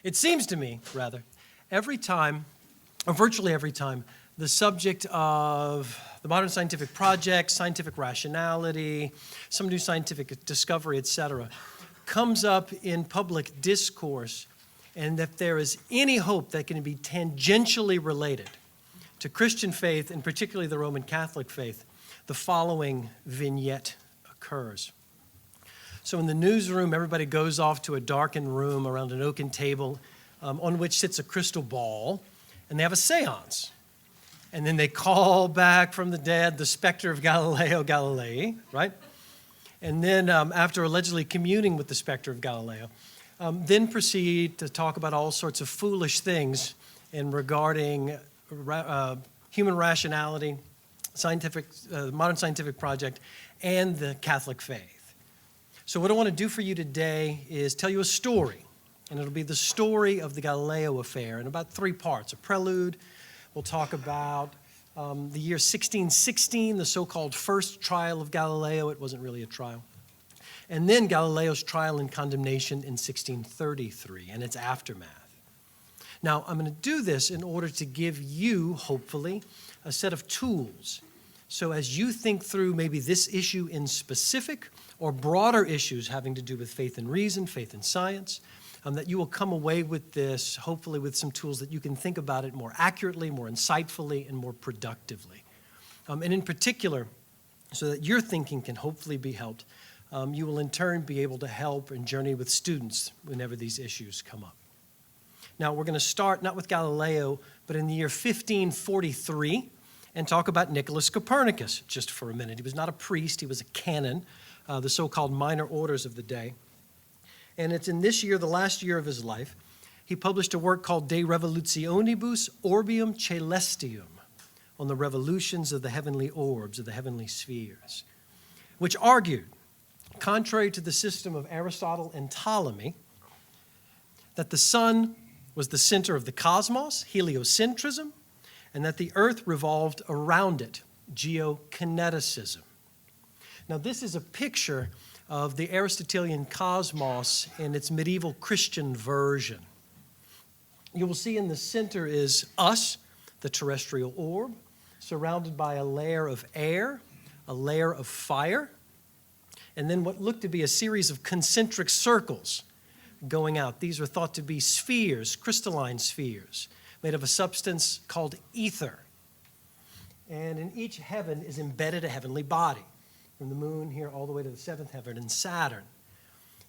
It seems to me, rather, every time, or virtually every time, the subject of the modern scientific project, scientific rationality, some new scientific discovery, etc., comes up in public discourse, and if there is any hope that can be tangentially related to Christian faith, and particularly the Roman Catholic faith, the following vignette occurs. So in the newsroom, everybody goes off to a darkened room around an oaken table on which sits a crystal ball, and they have a seance. And then they call back from the dead the specter of Galileo Galilei, right? And then after allegedly communing with the specter of Galileo, then proceed to talk about all sorts of foolish things in regarding human rationality, modern scientific project, and the Catholic faith. So what I want to do for you today is tell you a story, and it'll be the story of the Galileo affair in about 3 parts. A prelude, we'll talk about the year 1616, the so-called first trial of Galileo. It wasn't really a trial. And then Galileo's trial and condemnation in 1633 and its aftermath. Now, I'm going to do this in order to give you, hopefully, a set of tools. So as you think through maybe this issue in specific or broader issues having to do with faith and reason, faith and science, that you will come away with this, hopefully with some tools that you can think about it more accurately, more insightfully, and more productively. And in particular, so that your thinking can hopefully be helped, you will in turn be able to help and journey with students whenever these issues come up. Now, we're going to start not with Galileo, but in the year 1543, and talk about Nicholas Copernicus just for a minute. He was not a priest, he was a canon, the so-called minor orders of the day. And it's in this year, the last year of his life, he published a work called De Revolutionibus Orbium Celestium, on the revolutions of the heavenly orbs, of the heavenly spheres, which argued, contrary to the system of Aristotle and Ptolemy, that the sun was the center of the cosmos, heliocentrism, and that the earth revolved around it, geokineticism. Now, this is a picture of the Aristotelian cosmos in its medieval Christian version. You will see in the center is us, the terrestrial orb, surrounded by a layer of air, a layer of fire, and then what looked to be a series of concentric circles going out. These are thought to be spheres, crystalline spheres, made of a substance called ether. And in each heaven is embedded a heavenly body, from the moon here all the way to the 7th heaven and Saturn.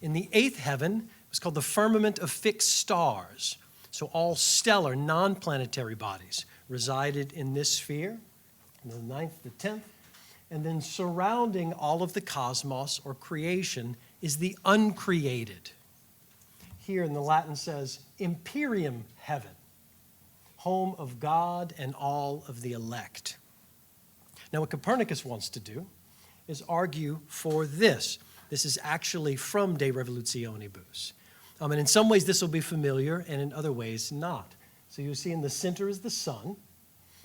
In the 8th heaven, it was called the firmament of fixed stars. So all stellar, non-planetary bodies resided in this sphere, and the 9th, the 10th. And then surrounding all of the cosmos or creation is the uncreated. Here in the Latin says, Imperium heaven, home of God and all of the elect. Now what Copernicus wants to do is argue for this. This is actually from De Revolutionibus. And in some ways this will be familiar, and in other ways not. So you see in the center is the sun,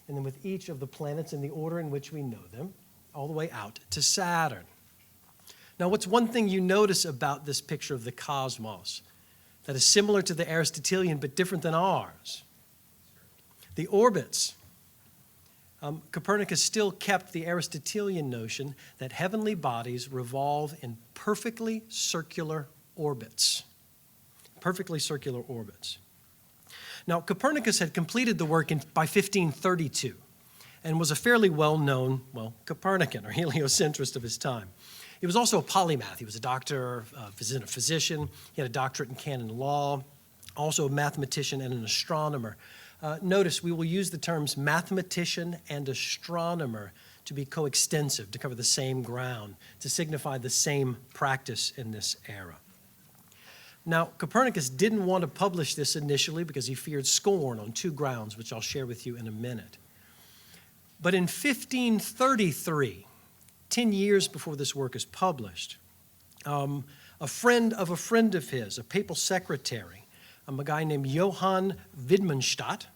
and then with each of the planets in the order in which we know them, all the way out to Saturn. Now what's one thing you notice about this picture of the cosmos that is similar to the Aristotelian but different than ours? The orbits. Copernicus still kept the Aristotelian notion that heavenly bodies revolve in perfectly circular orbits. Perfectly circular orbits. Now, Copernicus had completed the work by 1532 and was a fairly well-known, Copernican or heliocentrist of his time. He was also a polymath. He was a doctor, a physician. He had a doctorate in canon law, also a mathematician and an astronomer. Notice we will use the terms mathematician and astronomer to be coextensive, to cover the same ground, to signify the same practice in this era. Now, Copernicus didn't want to publish this initially because he feared scorn on 2 grounds, which I'll share with you in a minute. But in 1533, 10 years before this work is published, a friend of his, a papal secretary, a guy named Johann Widmanstadt,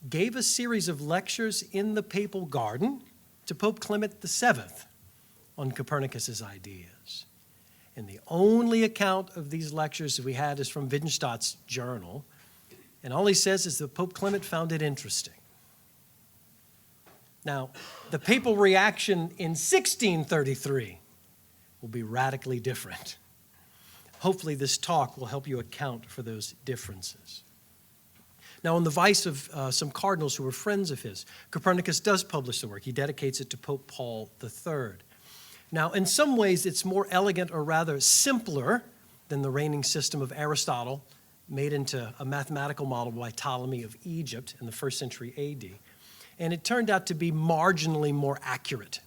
gave a series of lectures in the papal garden to Pope Clement VII on Copernicus's ideas. And the only account of these lectures that we had is from Wittgenstein's journal. And all he says is that Pope Clement found it interesting. Now, the papal reaction in 1633 will be radically different. Hopefully this talk will help you account for those differences. Now, on the advice of some cardinals who were friends of his, Copernicus does publish the work. He dedicates it to Pope Paul III. Now, in some ways, it's more elegant, or rather simpler, than the reigning system of Aristotle, made into a mathematical model by Ptolemy of Egypt in the 1st century AD. And it turned out to be marginally more accurate.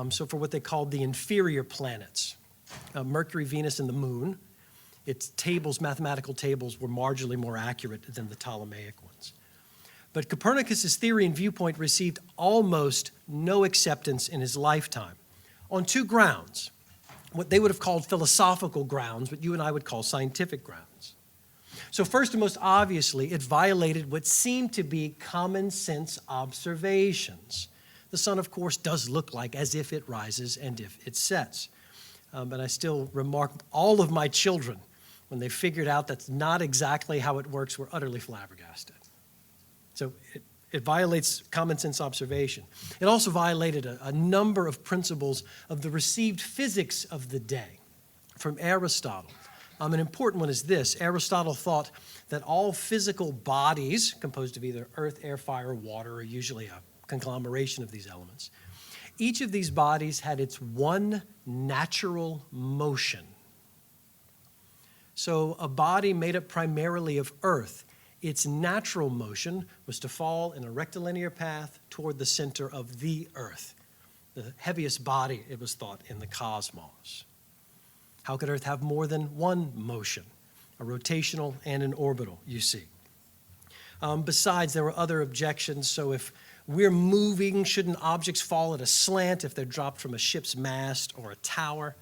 So for what they called the inferior planets, Mercury, Venus, and the Moon, its tables, mathematical tables, were marginally more accurate than the Ptolemaic ones. But Copernicus's theory and viewpoint received almost no acceptance in his lifetime on two grounds, what they would have called philosophical grounds, but you and I would call scientific grounds. So first and most obviously, it violated what seemed to be common sense observations. The sun, of course, does look like as if it rises and if it sets. But I still remark all of my children, when they figured out that's not exactly how it works, were utterly flabbergasted. So it violates common sense observation. It also violated a number of principles of the received physics of the day from Aristotle. An important one is this. Aristotle thought that all physical bodies, composed of either earth, air, fire, or water, are usually a conglomeration of these elements. Each of these bodies had its one natural motion. So a body made up primarily of earth, its natural motion was to fall in a rectilinear path toward the center of the earth, the heaviest body, it was thought, in the cosmos. How could Earth have more than one motion, a rotational and an orbital, you see? Besides, there were other objections. So if we're moving, shouldn't objects fall at a slant if they're dropped from a ship's mast or a tower?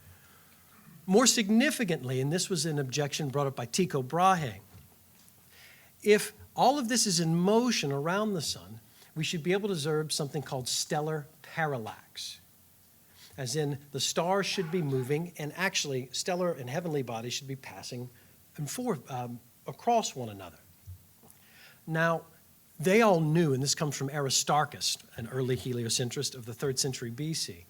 More significantly, and this was an objection brought up by Tycho Brahe, if all of this is in motion around the sun, we should be able to observe something called stellar parallax. As in, the stars should be moving, and actually, stellar and heavenly bodies should be passing across one another. Now, they all knew, and this comes from Aristarchus, an early heliocentrist of the 3rd century BC,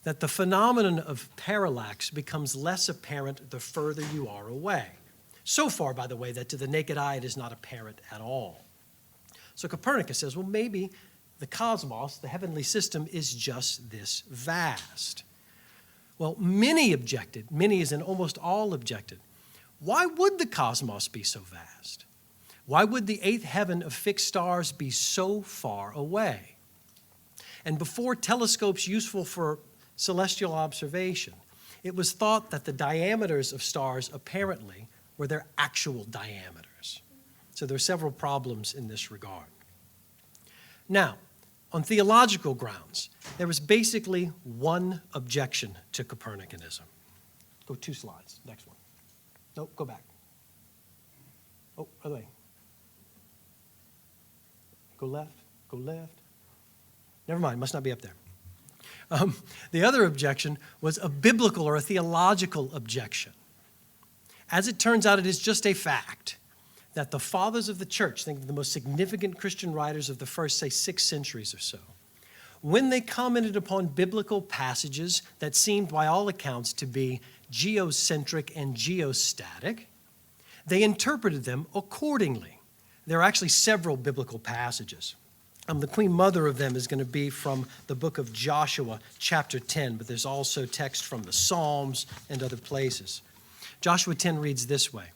that the phenomenon of parallax becomes less apparent the further you are away. So far, by the way, that to the naked eye it is not apparent at all. So Copernicus says, well, maybe the cosmos, the heavenly system, is just this vast. Well, many objected, many as in almost all objected. Why would the cosmos be so vast? Why would the 8th heaven of fixed stars be so far away? And before telescopes useful for celestial observation, it was thought that the diameters of stars apparently were their actual diameters. So there are several problems in this regard. Now, on theological grounds, there was basically one objection to Copernicanism. Go 2 slides, next one. Nope, go back. Oh, other way. Go left, go left. Never mind, must not be up there. The other objection was a biblical or a theological objection. As it turns out, it is just a fact that the fathers of the church, think of the most significant Christian writers of the first, say, 6 centuries or so, when they commented upon biblical passages that seemed by all accounts to be geocentric and geostatic, they interpreted them accordingly. There are actually several biblical passages. The queen mother of them is going to be from the book of Joshua, chapter 10, but there's also text from the Psalms and other places. Joshua 10 reads this way.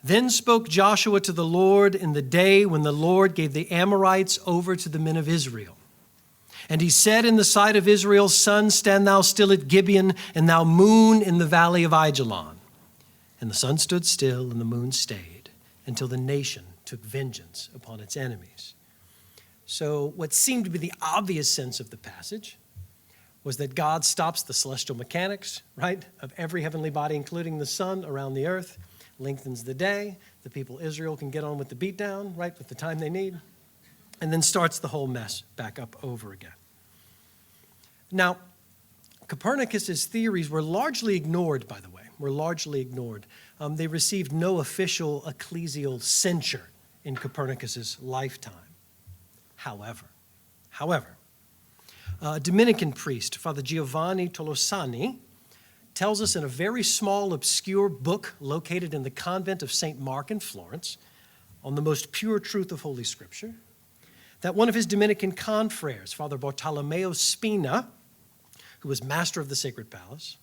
Then spoke Joshua to the Lord in the day when the Lord gave the Amorites over to the men of Israel. And he said in the sight of Israel, Sun, stand thou still at Gibeon, and thou moon in the valley of Ajalon. And the sun stood still, and the moon stayed, until the nation took vengeance upon its enemies. So what seemed to be the obvious sense of the passage was that God stops the celestial mechanics, right, of every heavenly body, including the sun around the earth, lengthens the day, the people of Israel can get on with the beatdown, right, with the time they need, and then starts the whole mess back up over again. Now, Copernicus's theories were largely ignored, by the way, They received no official ecclesial censure in Copernicus's lifetime. However, a Dominican priest, Father Giovanni Tolosani, tells us in a very small, obscure book located in the convent of St. Mark in Florence, on the most pure truth of Holy Scripture, that one of his Dominican confreres, Father Bartolomeo Spina, who was master of the Sacred Palace,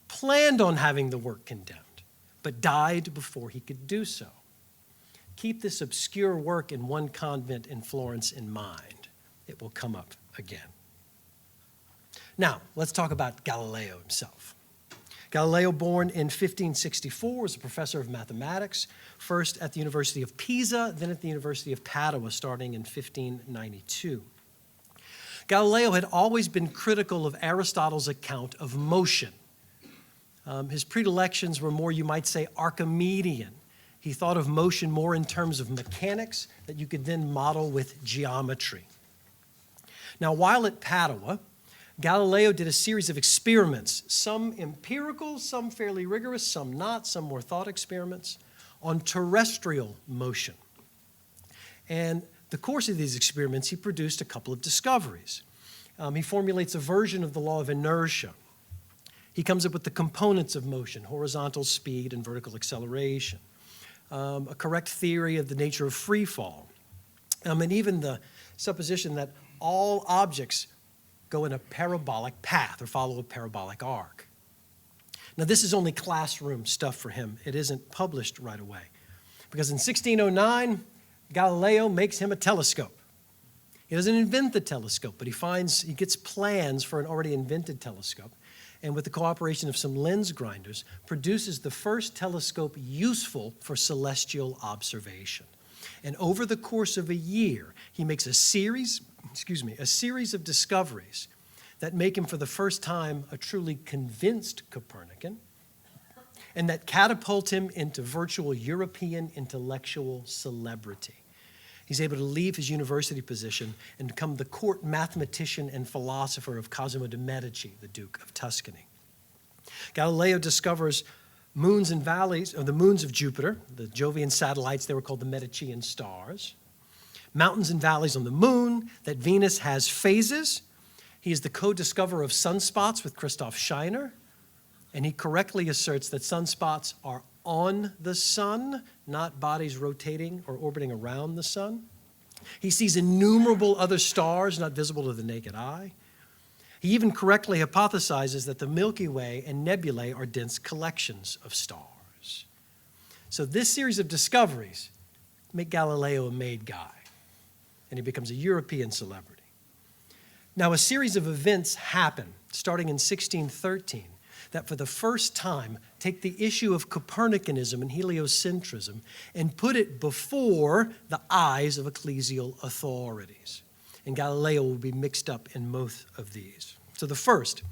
planned on having the work condemned, but died before he could do so. Keep this obscure work in one convent in Florence in mind. It will come up again. Now, let's talk about Galileo himself. Galileo, born in 1564, was a professor of mathematics, first at the University of Pisa, then at the University of Padua, starting in 1592. Galileo had always been critical of Aristotle's account of motion. His predilections were more, you might say, Archimedean. He thought of motion more in terms of mechanics that you could then model with geometry. Now, while at Padua, Galileo did a series of experiments, some empirical, some fairly rigorous, some not, some more thought experiments, on terrestrial motion. And the course of these experiments, he produced a couple of discoveries. He formulates a version of the law of inertia. He comes up with the components of motion, horizontal speed and vertical acceleration, a correct theory of the nature of free fall, and even the supposition that all objects go in a parabolic path or follow a parabolic arc. Now, this is only classroom stuff for him. It isn't published right away. Because in 1609, Galileo makes him a telescope. He doesn't invent the telescope, but he gets plans for an already invented telescope, and with the cooperation of some lens grinders, produces the first telescope useful for celestial observation. And over the course of a year, he makes a series of discoveries that make him for the first time a truly convinced Copernican, and that catapult him into virtual European intellectual celebrity. He's able to leave his university position and become the court mathematician and philosopher of Cosimo de' Medici, the Duke of Tuscany. Galileo discovers moons and valleys, or the moons of Jupiter, the Jovian satellites, they were called the Medicean stars. Mountains and valleys on the moon, that Venus has phases. He is the co-discoverer of sunspots with Christoph Scheiner, and he correctly asserts that sunspots are on the sun, not bodies rotating or orbiting around the sun. He sees innumerable other stars not visible to the naked eye. He even correctly hypothesizes that the Milky Way and nebulae are dense collections of stars. So this series of discoveries make Galileo a made guy, and he becomes a European celebrity. Now, a series of events happen, starting in 1613, that for the first time take the issue of Copernicanism and heliocentrism and put it before the eyes of ecclesial authorities. And Galileo will be mixed up in both of these. So the first,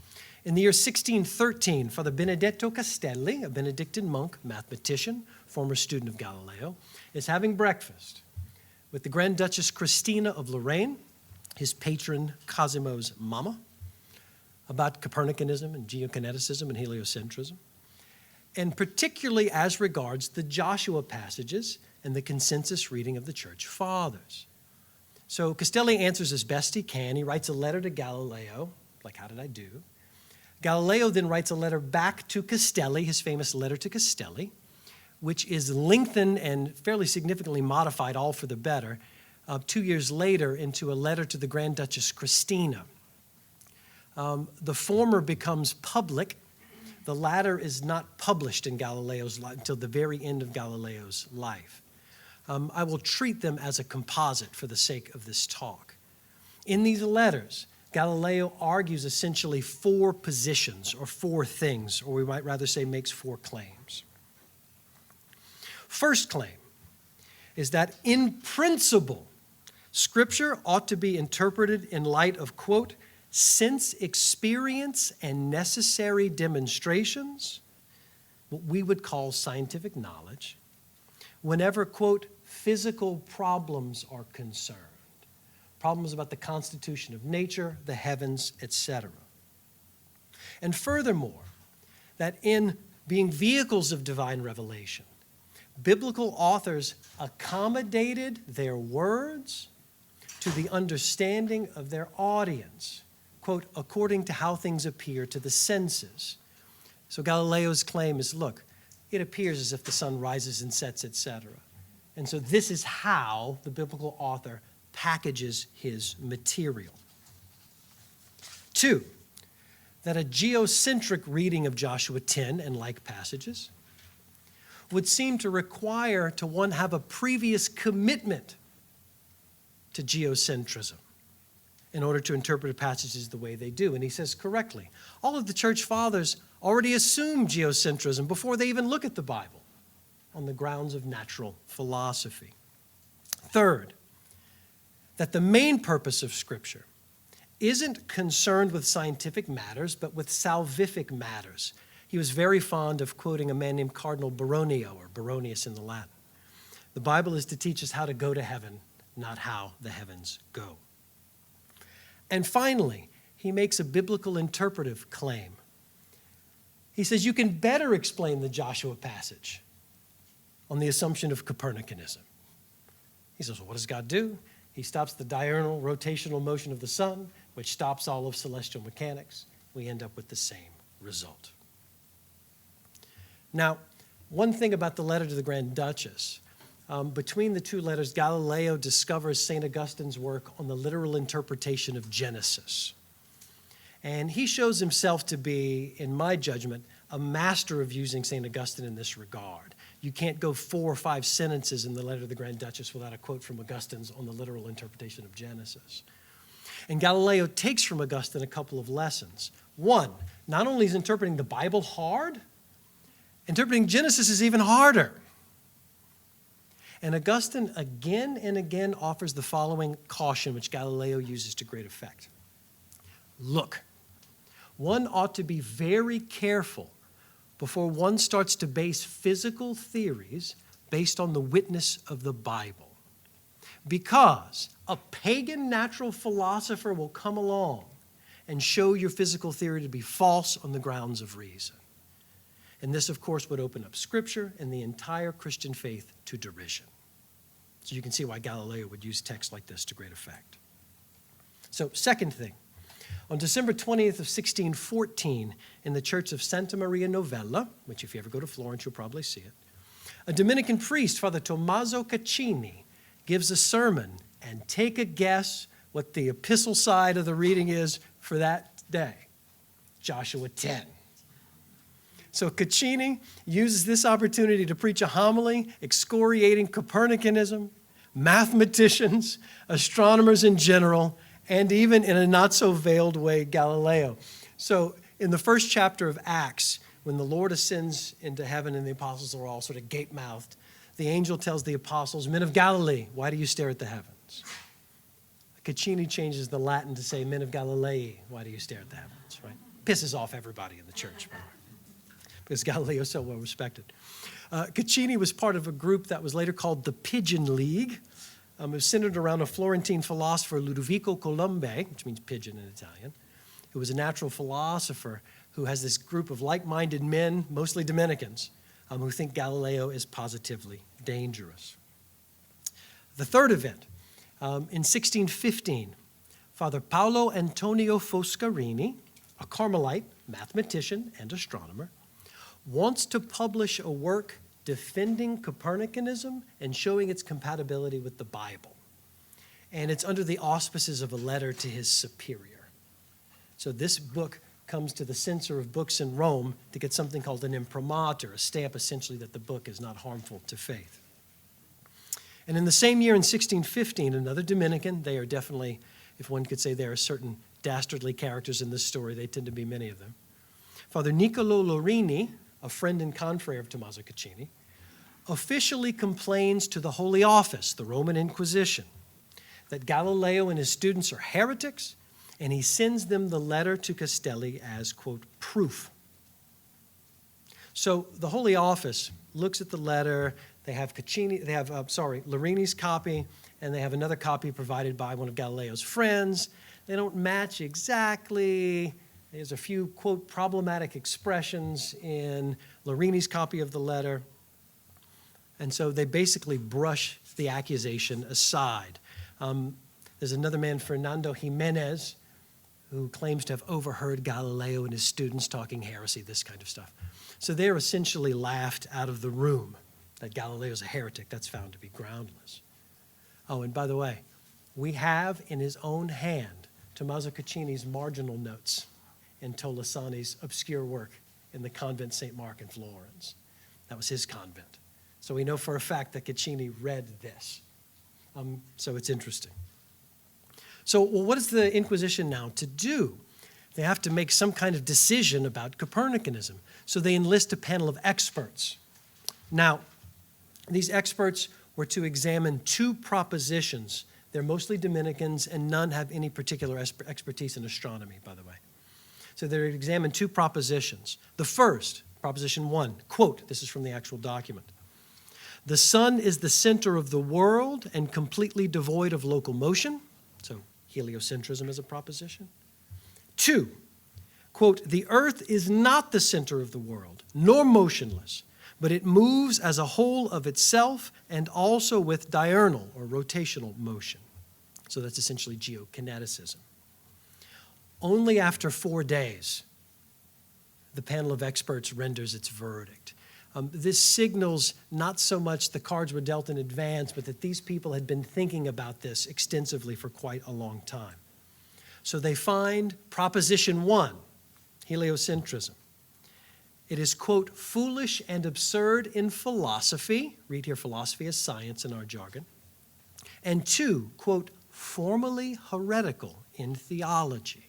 in the year 1613, Father Benedetto Castelli, a Benedictine monk, mathematician, former student of Galileo, is having breakfast with the Grand Duchess Christina of Lorraine, his patron Cosimo's mama, about Copernicanism and geokineticism and heliocentrism, and particularly as regards the Joshua passages and the consensus reading of the Church Fathers. So Castelli answers as best he can. He writes a letter to Galileo, like, how did I do? Galileo then writes a letter back to Castelli, his famous letter to Castelli, which is lengthened and fairly significantly modified, all for the better, 2 years later into a letter to the Grand Duchess Christina. The former becomes public. The latter is not published in Galileo's life until the very end of Galileo's life. I will treat them as a composite for the sake of this talk. In these letters, Galileo argues essentially four positions or four things, or we might rather say makes four claims. First claim is that in principle, Scripture ought to be interpreted in light of, quote, sense experience and necessary demonstrations, what we would call scientific knowledge, whenever, quote, physical problems are concerned, problems about the constitution of nature, the heavens, etc. And furthermore, that in being vehicles of divine revelation, biblical authors accommodated their words to the understanding of their audience, quote, according to how things appear to the senses. So Galileo's claim is, look, it appears as if the sun rises and sets, etc. And so this is how the biblical author packages his material. 2, that a geocentric reading of Joshua 10 and like passages would seem to require to one have a previous commitment to geocentrism in order to interpret passages the way they do. And he says correctly, all of the church fathers already assume geocentrism before they even look at the Bible on the grounds of natural philosophy. 3rd, that the main purpose of Scripture isn't concerned with scientific matters, but with salvific matters. He was very fond of quoting a man named Cardinal Baronio, or Baronius in the Latin. The Bible is to teach us how to go to heaven, not how the heavens go. And finally, he makes a biblical interpretive claim. He says you can better explain the Joshua passage on the assumption of Copernicanism. He says, well, what does God do? He stops the diurnal rotational motion of the sun, which stops all of celestial mechanics. We end up with the same result. Now, one thing about the letter to the Grand Duchess, between the two letters, Galileo discovers St. Augustine's work on the literal interpretation of Genesis. And he shows himself to be, in my judgment, a master of using St. Augustine in this regard. You can't go 4 or 5 sentences in the letter to the Grand Duchess without a quote from Augustine's on the literal interpretation of Genesis. And Galileo takes from Augustine a couple of lessons. One, not only is interpreting the Bible hard, interpreting Genesis is even harder. And Augustine again and again offers the following caution, which Galileo uses to great effect. Look, one ought to be very careful before one starts to base physical theories based on the witness of the Bible. Because a pagan natural philosopher will come along and show your physical theory to be false on the grounds of reason. And this, of course, would open up Scripture and the entire Christian faith to derision. So you can see why Galileo would use texts like this to great effect. So, second thing, on December 20th of 1614, in the church of Santa Maria Novella, which if you ever go to Florence, you'll probably see it, a Dominican priest, Father Tommaso Caccini, gives a sermon, and take a guess what the epistle side of the reading is for that day. Joshua 10. So Caccini uses this opportunity to preach a homily excoriating Copernicanism, mathematicians, astronomers in general, and even in a not-so-veiled way, Galileo. So in the first chapter of Acts, when the Lord ascends into heaven and the apostles are all sort of gape-mouthed, the angel tells the apostles, men of Galilee, why do you stare at the heavens? Caccini changes the Latin to say, men of Galilee, why do you stare at the heavens, right? Pisses off everybody in the church, by the way, because Galileo is so well respected. Caccini was part of a group that was later called the Pigeon League. It was centered around a Florentine philosopher, Ludovico Colombe, which means pigeon in Italian, who was a natural philosopher who has this group of like-minded men, mostly Dominicans, who think Galileo is positively dangerous. The third event, in 1615, Father Paolo Antonio Foscarini, a Carmelite, mathematician, and astronomer, wants to publish a work defending Copernicanism and showing its compatibility with the Bible. And it's under the auspices of a letter to his superior. So this book comes to the censor of books in Rome to get something called an imprimatur, a stamp essentially that the book is not harmful to faith. And in the same year, in 1615, another Dominican, they are definitely, if one could say there are certain dastardly characters in this story, they tend to be many of them. Father Niccolo Lorini, a friend and confrere of Tommaso Caccini, officially complains to the Holy Office, the Roman Inquisition, that Galileo and his students are heretics, and he sends them the letter to Castelli as, quote, proof. So the Holy Office looks at the letter. They have Lorini's copy, and they have another copy provided by one of Galileo's friends. They don't match exactly. There's a few, quote, problematic expressions in Lorini's copy of the letter. And so they basically brush the accusation aside. There's another man, Fernando Jimenez, who claims to have overheard Galileo and his students talking heresy, this kind of stuff. So they're essentially laughed out of the room that Galileo's a heretic. That's found to be groundless. Oh, and by the way, we have in his own hand Tommaso Caccini's marginal notes in Tolosani's obscure work in the convent St. Mark in Florence. That was his convent. So we know for a fact that Caccini read this. So it's interesting. So what is the Inquisition now to do? They have to make some kind of decision about Copernicanism. So they enlist a panel of experts. Now, these experts were to examine two propositions. They're mostly Dominicans, and none have any particular expertise in astronomy, by the way. So they examine two propositions. The first, proposition 1, quote, this is from the actual document. The sun is the center of the world and completely devoid of local motion. So heliocentrism is a proposition. 2, quote, the earth is not the center of the world, nor motionless, but it moves as a whole of itself and also with diurnal or rotational motion. So that's essentially geokineticism. Only after 4 days, the panel of experts renders its verdict. This signals not so much the cards were dealt in advance, but that these people had been thinking about this extensively for quite a long time. So they find proposition 1, heliocentrism. It is, quote, foolish and absurd in philosophy. Read here, philosophy as science in our jargon. And 2, quote, formally heretical in theology.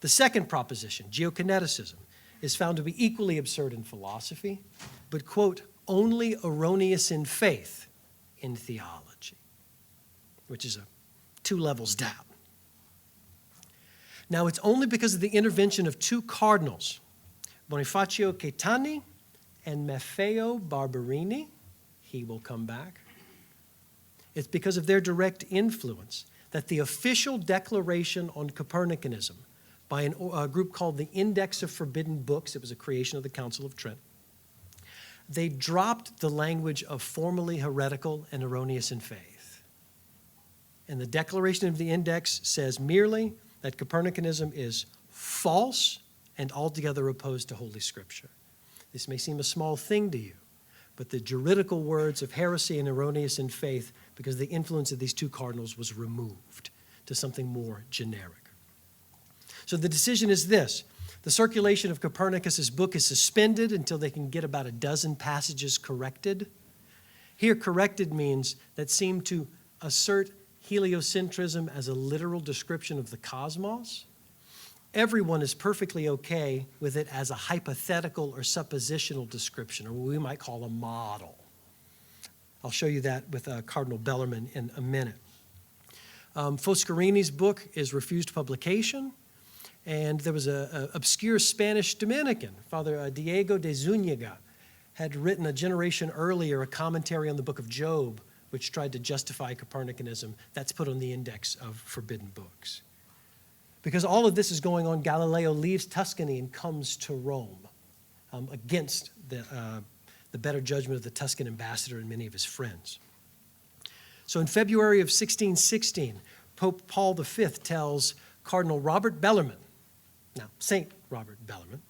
The second proposition, geokineticism, is found to be equally absurd in philosophy, but, quote, only erroneous in faith in theology, which is 2 levels down. Now, it's only because of the intervention of 2 cardinals, Bonifacio Caetani and Maffeo Barberini, he will come back. It's because of their direct influence that the official declaration on Copernicanism by a group called the Index of Forbidden Books, it was a creation of the Council of Trent, they dropped the language of formally heretical and erroneous in faith. And the declaration of the index says merely that Copernicanism is false and altogether opposed to Holy Scripture. This may seem a small thing to you, but the juridical words of heresy and erroneous in faith, because the influence of these 2 cardinals was removed to something more generic. So the decision is this. The circulation of Copernicus's book is suspended until they can get about a dozen passages corrected. Here, corrected means that seem to assert heliocentrism as a literal description of the cosmos. Everyone is perfectly okay with it as a hypothetical or suppositional description, or what we might call a model. I'll show you that with Cardinal Bellarmine in a minute. Foscarini's book is refused publication. And there was an obscure Spanish Dominican, Father Diego de Zúñiga, had written a generation earlier a commentary on the book of Job, which tried to justify Copernicanism. That's put on the index of forbidden books. Because all of this is going on, Galileo leaves Tuscany and comes to Rome against the better judgment of the Tuscan ambassador and many of his friends. So in February of 1616, Pope Paul V tells Cardinal Robert Bellarmine, now St. Robert Bellarmine,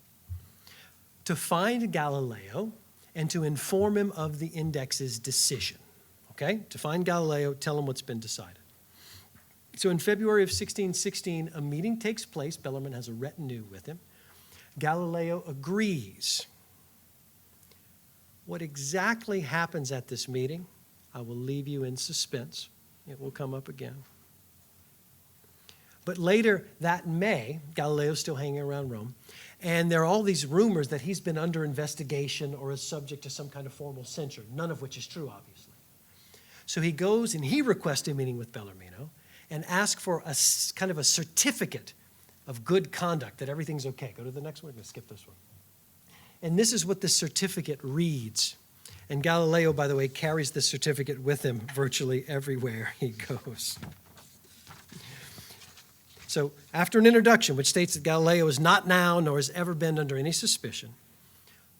to find Galileo and to inform him of the index's decision. Okay? To find Galileo, tell him what's been decided. So in February of 1616, a meeting takes place. Bellarmine has a retinue with him. Galileo agrees. What exactly happens at this meeting, I will leave you in suspense. It will come up again. But later that May, Galileo's still hanging around Rome, and there are all these rumors that he's been under investigation or is subject to some kind of formal censure, none of which is true, obviously. So he goes and he requests a meeting with Bellarmino and asks for a kind of a certificate of good conduct, that everything's okay. Go to the next one. I'm going to skip this one. And this is what the certificate reads. And Galileo, by the way, carries this certificate with him virtually everywhere he goes. So after an introduction which states that Galileo is not now nor has ever been under any suspicion,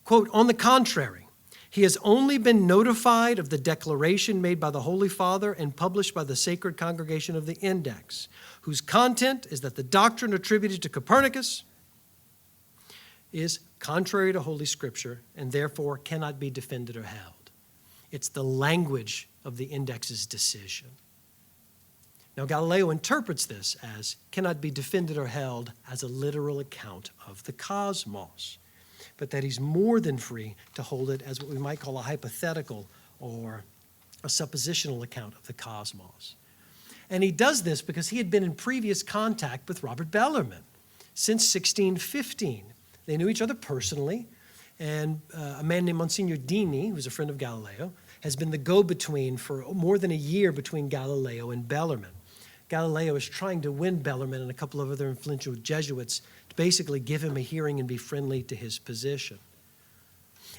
quote, on the contrary, he has only been notified of the declaration made by the Holy Father and published by the Sacred Congregation of the Index, whose content is that the doctrine attributed to Copernicus is contrary to Holy Scripture and therefore cannot be defended or held. It's the language of the Index's decision. Now, Galileo interprets this as cannot be defended or held as a literal account of the cosmos, but that he's more than free to hold it as what we might call a hypothetical or a suppositional account of the cosmos. And he does this because he had been in previous contact with Robert Bellarmine since 1615. They knew each other personally, and a man named Monsignor Dini, who was a friend of Galileo, has been the go-between for more than a year between Galileo and Bellarmine. Galileo is trying to win Bellarmine and a couple of other influential Jesuits to basically give him a hearing and be friendly to his position.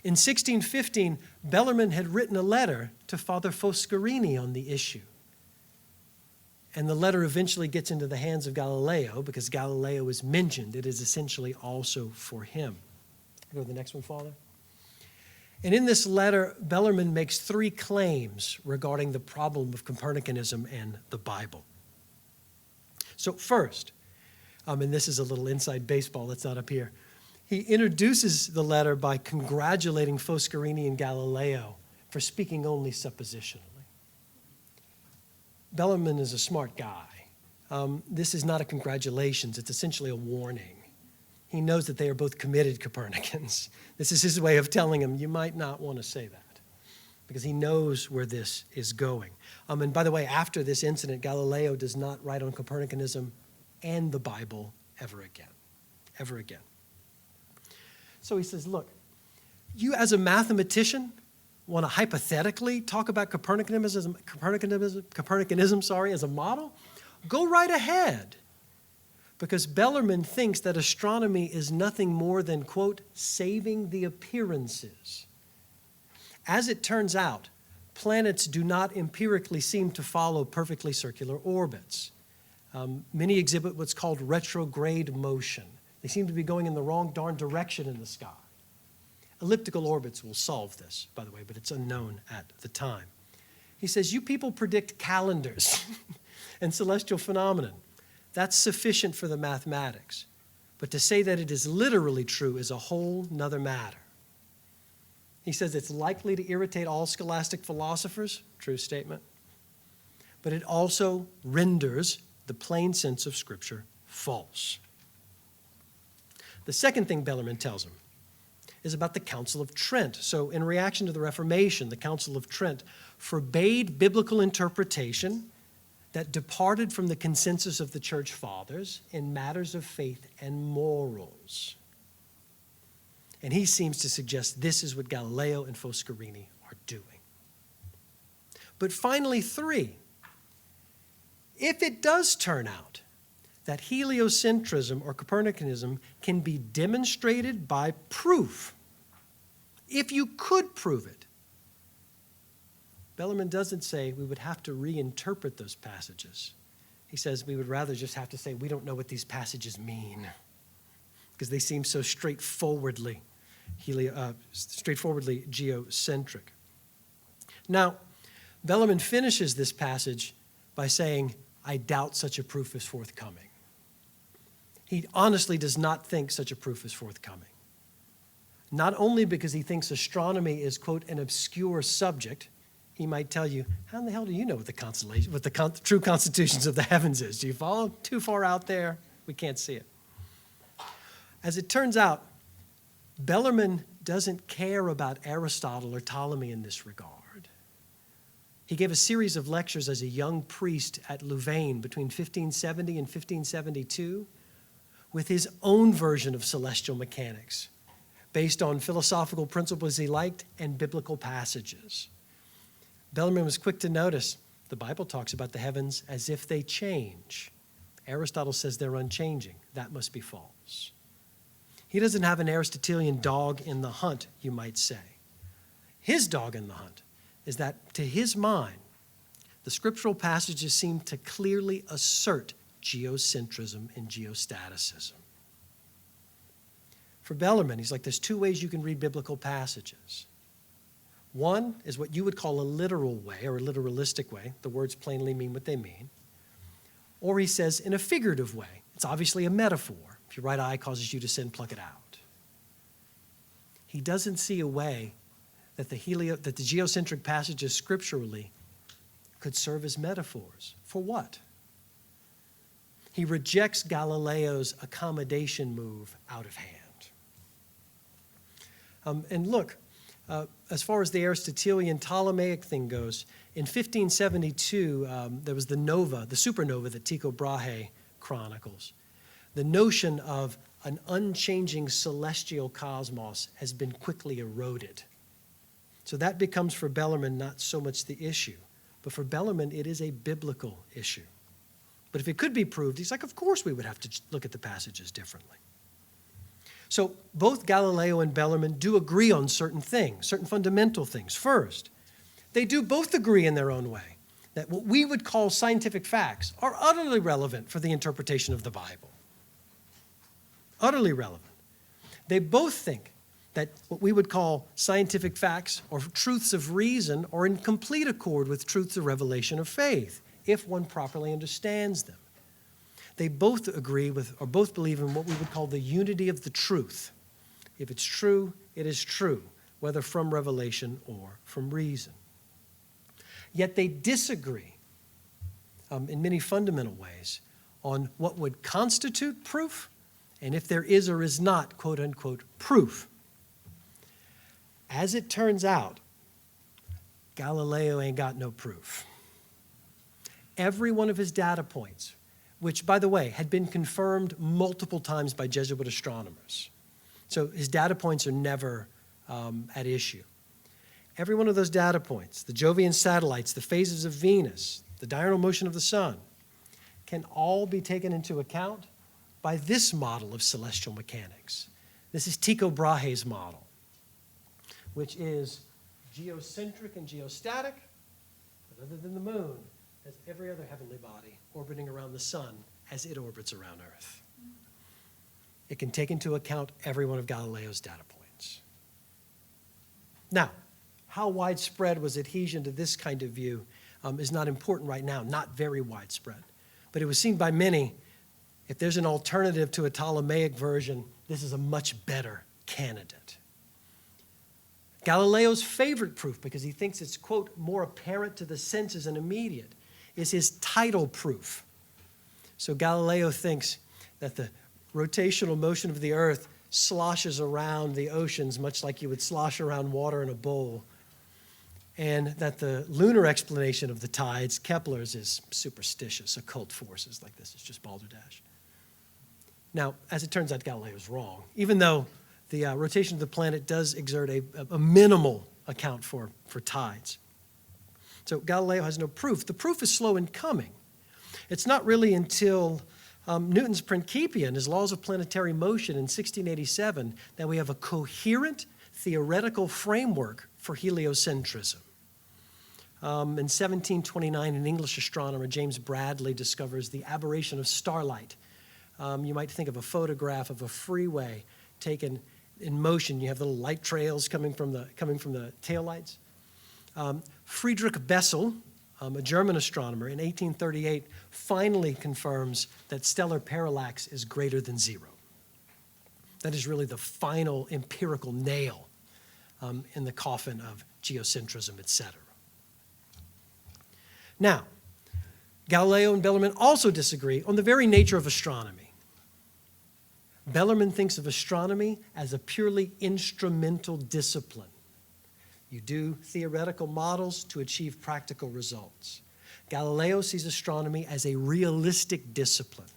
In 1615, Bellarmine had written a letter to Father Foscarini on the issue. And the letter eventually gets into the hands of Galileo because Galileo is mentioned. It is essentially also for him. Go to the next one, Father. And in this letter, Bellarmine makes three claims regarding the problem of Copernicanism and the Bible. So first, and this is a little inside baseball that's not up here, he introduces the letter by congratulating Foscarini and Galileo for speaking only suppositionally. Bellarmine is a smart guy. This is not a congratulations, it's essentially a warning. He knows that they are both committed Copernicans. This is his way of telling him, you might not want to say that, because he knows where this is going. And by the way, after this incident, Galileo does not write on Copernicanism and the Bible ever again. So he says, look, you as a mathematician want to hypothetically talk about Copernicanism, as a model? Go right ahead. Because Bellarmine thinks that astronomy is nothing more than, quote, saving the appearances. As it turns out, planets do not empirically seem to follow perfectly circular orbits. Many exhibit what's called retrograde motion. They seem to be going in the wrong darn direction in the sky. Elliptical orbits will solve this, by the way, but it's unknown at the time. He says, you people predict calendars and celestial phenomenon. That's sufficient for the mathematics. But to say that it is literally true is a whole nother matter. He says it's likely to irritate all scholastic philosophers, true statement, but it also renders the plain sense of Scripture false. The second thing Bellarmine tells him is about the Council of Trent. So in reaction to the Reformation, the Council of Trent forbade biblical interpretation that departed from the consensus of the church fathers in matters of faith and morals. And he seems to suggest this is what Galileo and Foscarini are doing. But finally, 3, if it does turn out that heliocentrism or Copernicanism can be demonstrated by proof, if you could prove it, Bellarmine doesn't say we would have to reinterpret those passages. He says we would rather just have to say we don't know what these passages mean because they seem so straightforwardly geocentric. Now, Bellarmine finishes this passage by saying, I doubt such a proof is forthcoming. He honestly does not think such a proof is forthcoming. Not only because he thinks astronomy is, quote, an obscure subject. He might tell you, how in the hell do you know what the true constitutions of the heavens is? Do you follow? Too far out there, we can't see it. As it turns out, Bellarmine doesn't care about Aristotle or Ptolemy in this regard. He gave a series of lectures as a young priest at Louvain between 1570 and 1572 with his own version of celestial mechanics based on philosophical principles he liked and biblical passages. Bellarmine was quick to notice the Bible talks about the heavens as if they change. Aristotle says they're unchanging. That must be false. He doesn't have an Aristotelian dog in the hunt, you might say. His dog in the hunt is that, to his mind, the scriptural passages seem to clearly assert geocentrism and geostaticism. For Bellarmine, he's like, there's two ways you can read biblical passages. One is what you would call a literal way or a literalistic way. The words plainly mean what they mean. Or he says in a figurative way. It's obviously a metaphor. If your right eye causes you to sin, pluck it out. He doesn't see a way that the geocentric passages scripturally could serve as metaphors. For what? He rejects Galileo's accommodation move out of hand. And look, as far as the Aristotelian Ptolemaic thing goes, in 1572, there was the supernova that Tycho Brahe chronicles. The notion of an unchanging celestial cosmos has been quickly eroded. So that becomes for Bellarmine not so much the issue, but for Bellarmine it is a biblical issue. But if it could be proved, he's like, of course we would have to look at the passages differently. So both Galileo and Bellarmine do agree on certain things, certain fundamental things. First, they do both agree in their own way that what we would call scientific facts are utterly relevant for the interpretation of the Bible. Utterly relevant. They both think that what we would call scientific facts or truths of reason are in complete accord with truths of revelation of faith, if one properly understands them. They both agree with, or both believe in what we would call the unity of the truth. If it's true, it is true, whether from revelation or from reason. Yet they disagree in many fundamental ways on what would constitute proof and if there is or is not, quote unquote, proof. As it turns out, Galileo ain't got no proof. Every one of his data points, which, by the way, had been confirmed multiple times by Jesuit astronomers. So his data points are never at issue. Every one of those data points, the Jovian satellites, the phases of Venus, the diurnal motion of the sun, can all be taken into account by this model of celestial mechanics. This is Tycho Brahe's model, which is geocentric and geostatic, but other than the moon, as every other heavenly body orbiting around the sun as it orbits around Earth. It can take into account every one of Galileo's data points. Now, how widespread was adhesion to this kind of view is not important right now, not very widespread. But it was seen by many, if there's an alternative to a Ptolemaic version, this is a much better candidate. Galileo's favorite proof, because he thinks it's, quote, more apparent to the senses and immediate, is his tidal proof. So Galileo thinks that the rotational motion of the Earth sloshes around the oceans much like you would slosh around water in a bowl, and that the lunar explanation of the tides, Kepler's, is superstitious, occult forces like this. It's just balderdash. Now, as it turns out, Galileo's wrong, even though the rotation of the planet does exert a minimal account for tides. So Galileo has no proof. The proof is slow in coming. It's not really until Newton's Principia and his laws of planetary motion in 1687 that we have a coherent theoretical framework for heliocentrism. In 1729, an English astronomer, James Bradley, discovers the aberration of starlight. You might think of a photograph of a freeway taken in motion. You have little light trails coming from the taillights. Friedrich Bessel, a German astronomer, in 1838 finally confirms that stellar parallax is greater than zero. That is really the final empirical nail in the coffin of geocentrism, etc. Now, Galileo and Bellarmine also disagree on the very nature of astronomy. Bellarmine thinks of astronomy as a purely instrumental discipline. You do theoretical models to achieve practical results. Galileo sees astronomy as a realistic discipline,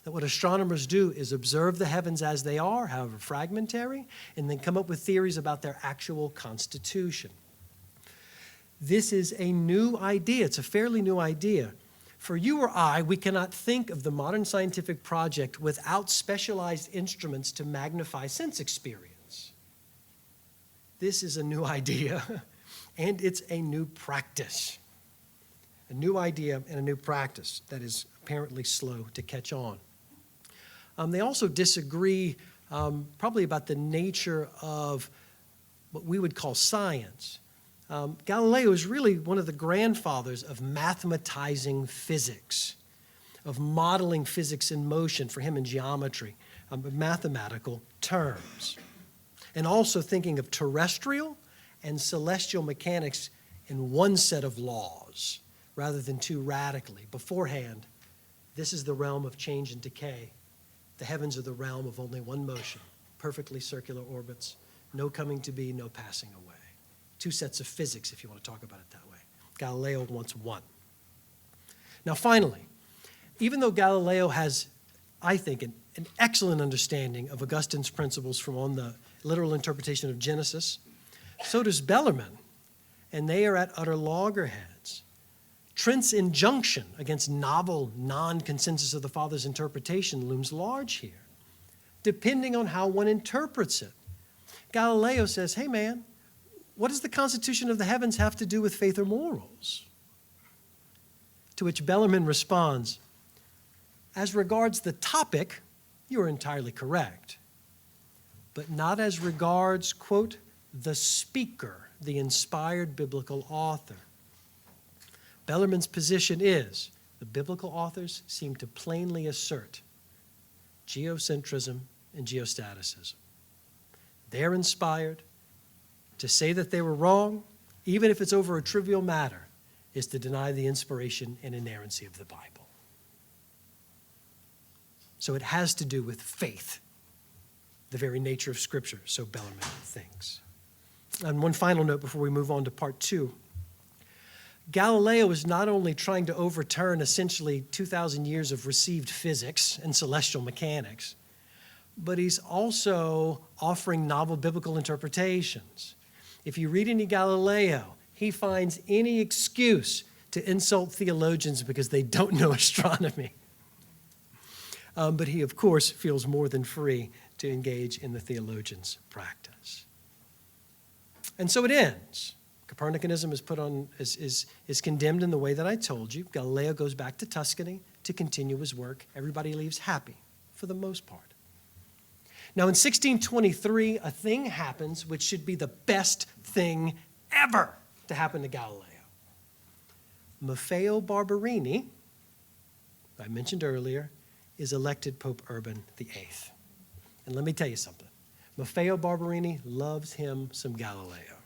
that what astronomers do is observe the heavens as they are, however fragmentary, and then come up with theories about their actual constitution. This is a new idea. It's a fairly new idea. For you or I, we cannot think of the modern scientific project without specialized instruments to magnify sense experience. This is a new idea, and it's a new practice. A new idea and a new practice that is apparently slow to catch on. They also disagree probably about the nature of what we would call science. Galileo is really one of the grandfathers of mathematizing physics, of modeling physics in motion, for him in geometry, mathematical terms, and also thinking of terrestrial and celestial mechanics in one set of laws rather than two radically. Beforehand, this is the realm of change and decay. The heavens are the realm of only one motion, perfectly circular orbits, no coming to be, no passing away. Two sets of physics, if you want to talk about it that way. Galileo wants one. Now, finally, even though Galileo has, I think, an excellent understanding of Augustine's principles from on the literal interpretation of Genesis, so does Bellarmine, and they are at utter loggerheads. Trent's injunction against novel, non-consensus of the Father's interpretation looms large here, depending on how one interprets it. Galileo says, hey man, what does the constitution of the heavens have to do with faith or morals? To which Bellarmine responds, as regards the topic, you are entirely correct, but not as regards, quote, the speaker, the inspired biblical author. Bellarmine's position is the biblical authors seem to plainly assert geocentrism and geostaticism. They're inspired. To say that they were wrong, even if it's over a trivial matter, is to deny the inspiration and inerrancy of the Bible. So it has to do with faith, the very nature of Scripture, so Bellarmine thinks. And one final note before we move on to part 2. Galileo is not only trying to overturn essentially 2,000 years of received physics and celestial mechanics, but he's also offering novel biblical interpretations. If you read any Galileo, he finds any excuse to insult theologians because they don't know astronomy. But he, of course, feels more than free to engage in the theologian's practice. And so it ends. Copernicanism is condemned in the way that I told you. Galileo goes back to Tuscany to continue his work. Everybody leaves happy, for the most part. Now, in 1623, a thing happens which should be the best thing ever to happen to Galileo. Maffeo Barberini, I mentioned earlier, is elected Pope Urban VIII. And let me tell you something. Maffeo Barberini loves him some Galileo.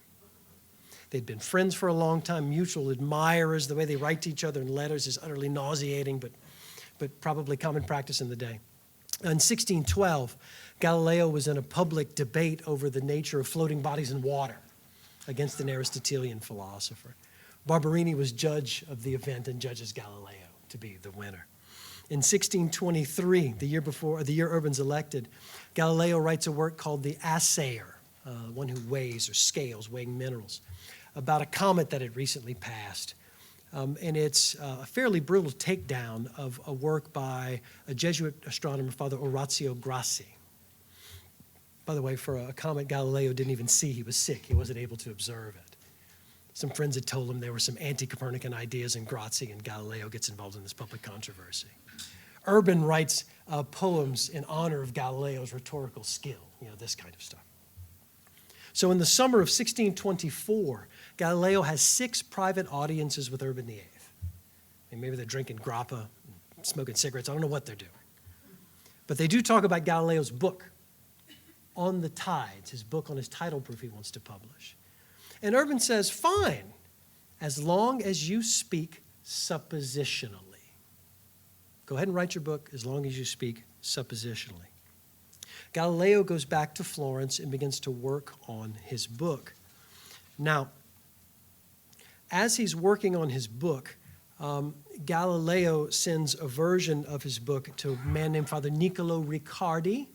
They'd been friends for a long time, mutual admirers. The way they write to each other in letters is utterly nauseating, but probably common practice in the day. In 1612, Galileo was in a public debate over the nature of floating bodies in water against an Aristotelian philosopher. Barberini was judge of the event and judges Galileo to be the winner. In 1623, the year Urban's elected, Galileo writes a work called The Assayer, one who weighs or scales, weighing minerals, about a comet that had recently passed. And it's a fairly brutal takedown of a work by a Jesuit astronomer, Father Orazio Grassi. By the way, for a comet Galileo didn't even see, he was sick. He wasn't able to observe it. Some friends had told him there were some anti-Copernican ideas in Grassi, and Galileo gets involved in this public controversy. Urban writes poems in honor of Galileo's rhetorical skill, this kind of stuff. So in the summer of 1624, Galileo has 6 private audiences with Urban VIII. And maybe they're drinking grappa, smoking cigarettes. I don't know what they're doing. But they do talk about Galileo's book, On the Tides, his book on his title proof he wants to publish. And Urban says, fine, as long as you speak suppositionally. Go ahead and write your book as long as you speak suppositionally. Galileo goes back to Florence and begins to work on his book. Now, as he's working on his book, Galileo sends a version of his book to a man named Father Niccolo Riccardi.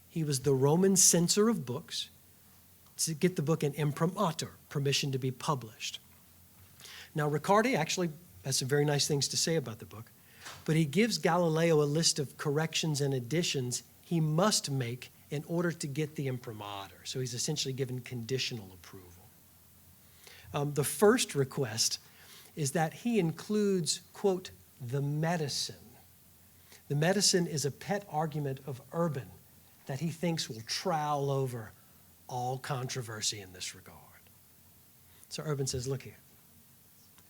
He was the Roman censor of books, to get the book an imprimatur, permission to be published. Now, Riccardi actually has some very nice things to say about the book, but he gives Galileo a list of corrections and additions he must make in order to get the imprimatur. So he's essentially given conditional approval. The first request is that he includes, quote, the medicine The medicine is a pet argument of Urban that he thinks will trowel over all controversy in this regard. So Urban says, look here.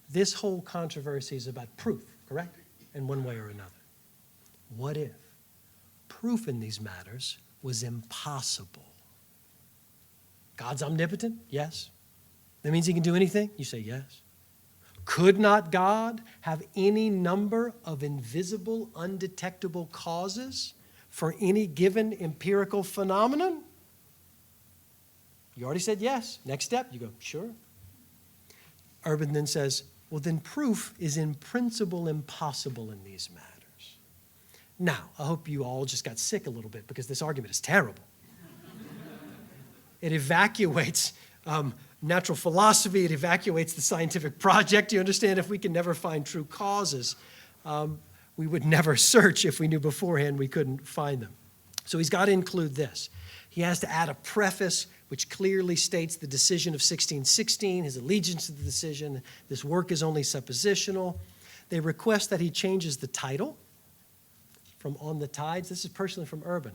This whole controversy is about proof, correct? In one way or another. What if proof in these matters was impossible? God's omnipotent? Yes. That means he can do anything? You say yes. Could not God have any number of invisible, undetectable causes for any given empirical phenomenon? You already said yes. Next step, you go, sure. Urban then says, well, then proof is in principle impossible in these matters. Now, I hope you all just got sick a little bit because this argument is terrible. It evacuates natural philosophy. It evacuates the scientific project. You understand, if we can never find true causes, we would never search. If we knew beforehand, we couldn't find them. So he's got to include this. He has to add a preface which clearly states the decision of 1616, his allegiance to the decision. This work is only suppositional. They request that he changes the title from On the Tides. This is personally from Urban,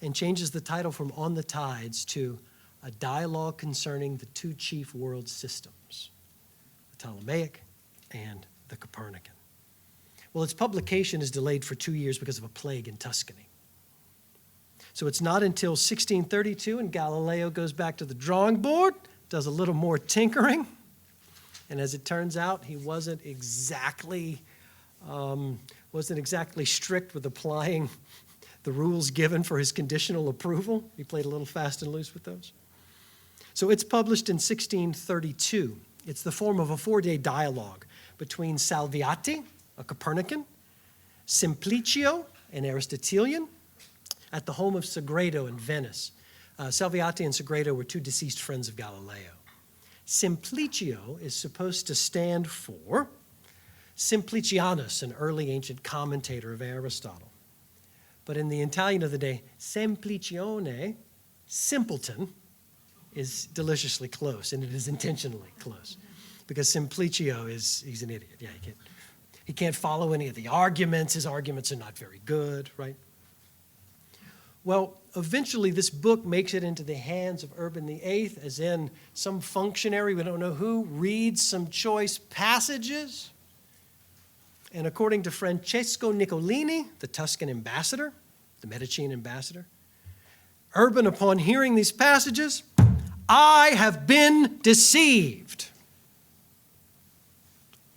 and changes the title from On the Tides to A Dialogue Concerning the Two Chief World Systems, the Ptolemaic and the Copernican. Well, its publication is delayed for 2 years because of a plague in Tuscany. So it's not until 1632, and Galileo goes back to the drawing board, does a little more tinkering, and as it turns out, he wasn't exactly strict with applying the rules given for his conditional approval. He played a little fast and loose with those. So it's published in 1632. It's the form of a 4-day dialogue between Salviati, a Copernican, Simplicio, an Aristotelian, at the home of Sagredo in Venice. Salviati and Sagredo were two deceased friends of Galileo. Simplicio is supposed to stand for Simplicianus, an early ancient commentator of Aristotle. But in the Italian of the day, semplicione, simpleton, is deliciously close, and it is intentionally close. Because Simplicio he's an idiot. Yeah, he can't follow any of the arguments. His arguments are not very good, right? Well, eventually this book makes it into the hands of Urban VIII, as in some functionary, we don't know who, reads some choice passages. And according to Francesco Niccolini, the Tuscan ambassador, the Medicean ambassador, Urban, upon hearing these passages, I have been deceived.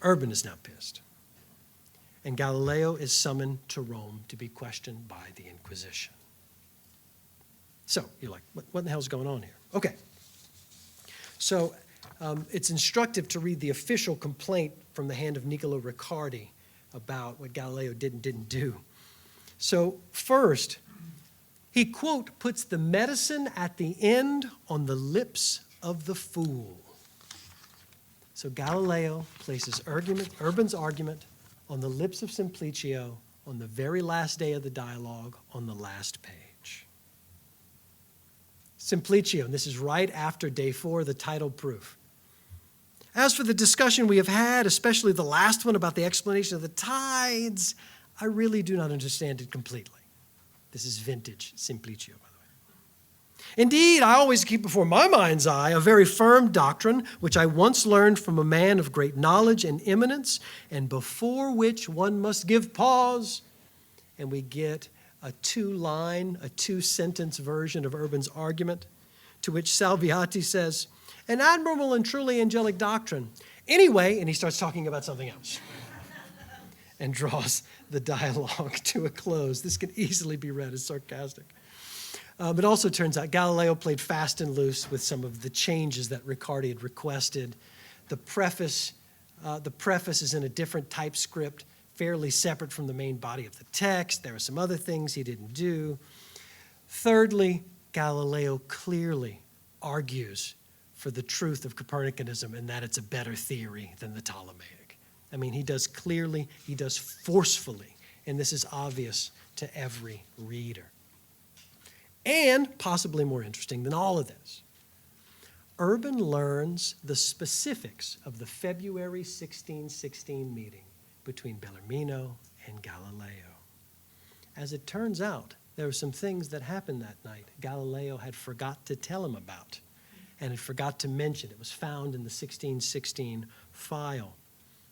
Urban is now pissed. And Galileo is summoned to Rome to be questioned by the Inquisition. So you're like, what the hell's going on here? Okay. So it's instructive to read the official complaint from the hand of Niccolo Riccardi about what Galileo did and didn't do. So first, he, quote, puts the medicine at the end on the lips of the fool. So Galileo places Urban's argument on the lips of Simplicio on the very last day of the dialogue on the last page. Simplicio, and this is right after day 4, the title proof. As for the discussion we have had, especially the last one about the explanation of the tides, I really do not understand it completely. This is vintage Simplicio, by the way. Indeed, I always keep before my mind's eye a very firm doctrine which I once learned from a man of great knowledge and eminence, and before which one must give pause. And we get a 2-sentence version of Urban's argument, to which Salviati says, an admirable and truly angelic doctrine. Anyway, and he starts talking about something else and draws the dialogue to a close. This can easily be read as sarcastic. It also turns out Galileo played fast and loose with some of the changes that Riccardi had requested. The preface is in a different typescript, fairly separate from the main body of the text. There are some other things he didn't do. Thirdly, Galileo clearly argues for the truth of Copernicanism and that it's a better theory than the Ptolemaic. I mean, he does clearly, he does forcefully, and this is obvious to every reader. And possibly more interesting than all of this, Urban learns the specifics of the February 1616 meeting between Bellarmino and Galileo. As it turns out, there were some things that happened that night Galileo had forgot to tell him about and had forgot to mention. It was found in the 1616 file.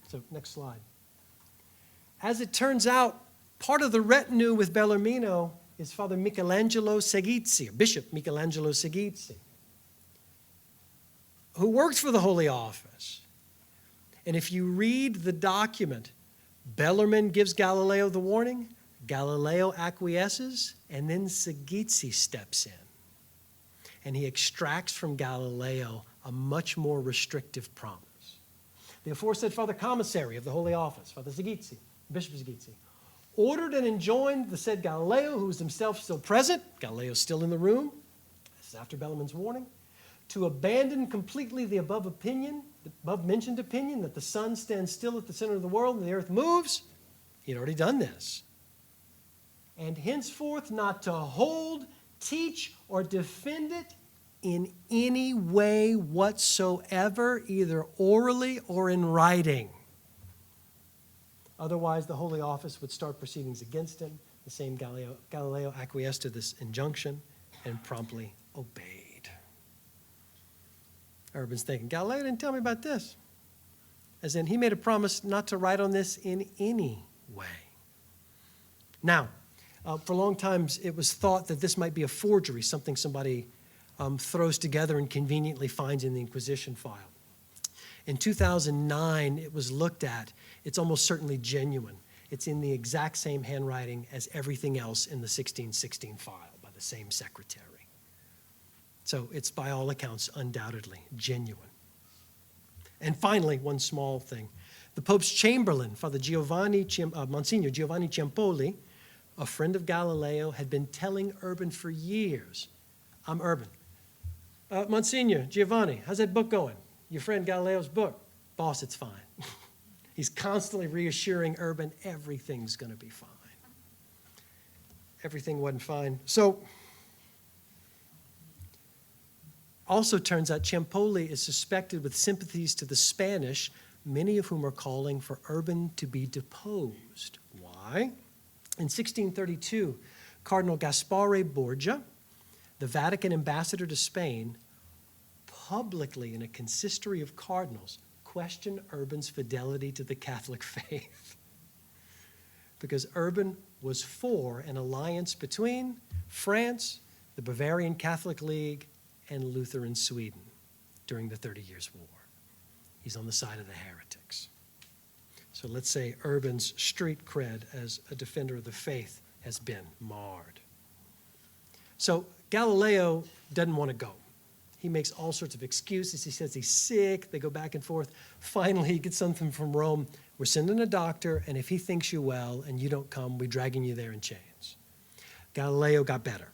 So next slide. As it turns out, part of the retinue with Bellarmino is Father Michelangelo Segizzi, or Bishop Michelangelo Segizzi, who worked for the Holy Office. And if you read the document, Bellarmine gives Galileo the warning, Galileo acquiesces, and then Segizzi steps in. And he extracts from Galileo a much more restrictive promise. The aforesaid Father Commissary of the Holy Office, Father Segizzi, Bishop Segizzi, ordered and enjoined the said Galileo, who was himself still present, Galileo's still in the room, this is after Bellarmine's warning, to abandon completely the above-mentioned opinion that the sun stands still at the center of the world and the earth moves. He had already done this. And henceforth not to hold, teach, or defend it in any way whatsoever, either orally or in writing. Otherwise, the Holy Office would start proceedings against him. The same Galileo acquiesced to this injunction and promptly obeyed. Urban's thinking, Galileo didn't tell me about this. As in, he made a promise not to write on this in any way. Now, for long times, it was thought that this might be a forgery, something somebody throws together and conveniently finds in the Inquisition file. In 2009, it was looked at. It's almost certainly genuine. It's in the exact same handwriting as everything else in the 1616 file by the same secretary. So it's, by all accounts, undoubtedly genuine. And finally, one small thing. The Pope's Chamberlain, Father Monsignor Giovanni Ciampoli, a friend of Galileo, had been telling Urban for years, I'm Urban. Monsignor Giovanni, how's that book going? Your friend Galileo's book. Boss, it's fine. He's constantly reassuring Urban everything's going to be fine. Everything wasn't fine. So, also turns out Ciampoli is suspected with sympathies to the Spanish, many of whom are calling for Urban to be deposed. Why? In 1632, Cardinal Gaspare Borgia, the Vatican ambassador to Spain, publicly in a consistory of cardinals, questioned Urban's fidelity to the Catholic faith. Because Urban was for an alliance between France, the Bavarian Catholic League, and Luther in Sweden during the 30 Years' War. He's on the side of the heretics. So let's say Urban's street cred as a defender of the faith has been marred. So Galileo doesn't want to go. He makes all sorts of excuses. He says he's sick. They go back and forth. Finally, he gets something from Rome. We're sending a doctor, and if he thinks you well and you don't come, we're dragging you there in chains. Galileo got better.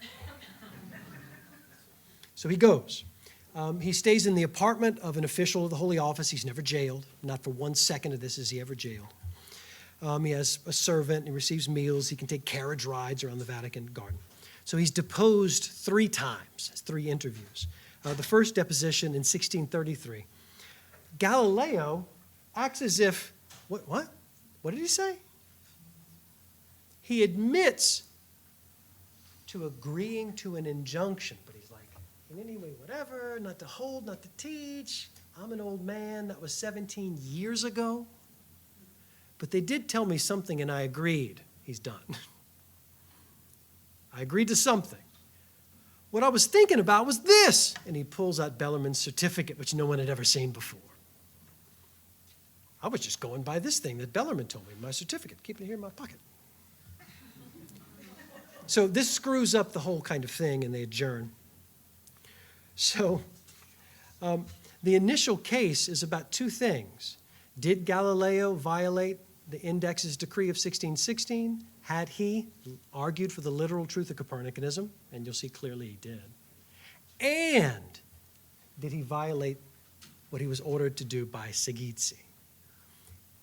So he goes. He stays in the apartment of an official of the Holy Office. He's never jailed. Not for 1 second of this is he ever jailed. He has a servant. He receives meals. He can take carriage rides around the Vatican garden. So he's deposed 3 times, has 3 interviews. The first deposition in 1633. Galileo acts as if, what? What did he say? He admits to agreeing to an injunction, but he's like, in any way, whatever, not to hold, not to teach. I'm an old man. That was 17 years ago. But they did tell me something, and I agreed. He's done. I agreed to something. What I was thinking about was this. And he pulls out Bellarmine's certificate, which no one had ever seen before. I was just going by this thing that Bellarmine told me, my certificate, keeping it here in my pocket. So this screws up the whole kind of thing, and they adjourn. So the initial case is about 2 things. Did Galileo violate the Index's decree of 1616? Had he argued for the literal truth of Copernicanism? And you'll see clearly he did. And did he violate what he was ordered to do by Segizzi?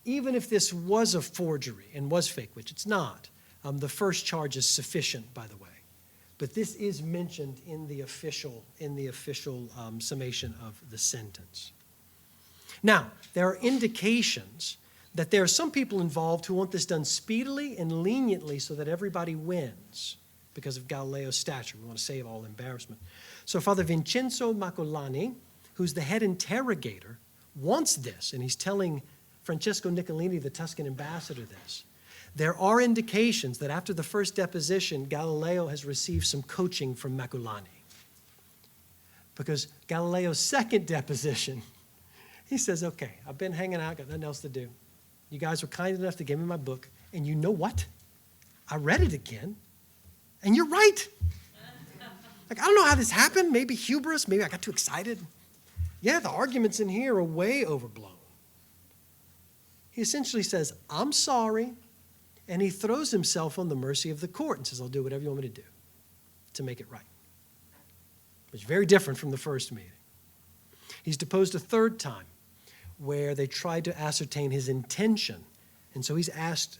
Even if this was a forgery and was fake, which it's not, the first charge is sufficient, by the way. But this is mentioned in the official summation of the sentence. Now, there are indications that there are some people involved who want this done speedily and leniently so that everybody wins because of Galileo's stature. We want to save all embarrassment. So Father Vincenzo Macolani, who's the head interrogator, wants this, and he's telling Francesco Niccolini, the Tuscan ambassador, this. There are indications that after the first deposition, Galileo has received some coaching from Macolani. Because Galileo's second deposition, he says, okay, I've been hanging out, got nothing else to do. You guys were kind enough to give me my book, and you know what? I read it again, and you're right. Like, I don't know how this happened. Maybe hubris, maybe I got too excited. Yeah, the arguments in here are way overblown. He essentially says, I'm sorry, and he throws himself on the mercy of the court and says, I'll do whatever you want me to do to make it right. Which is very different from the first meeting. He's deposed a third time where they tried to ascertain his intention. And so he's asked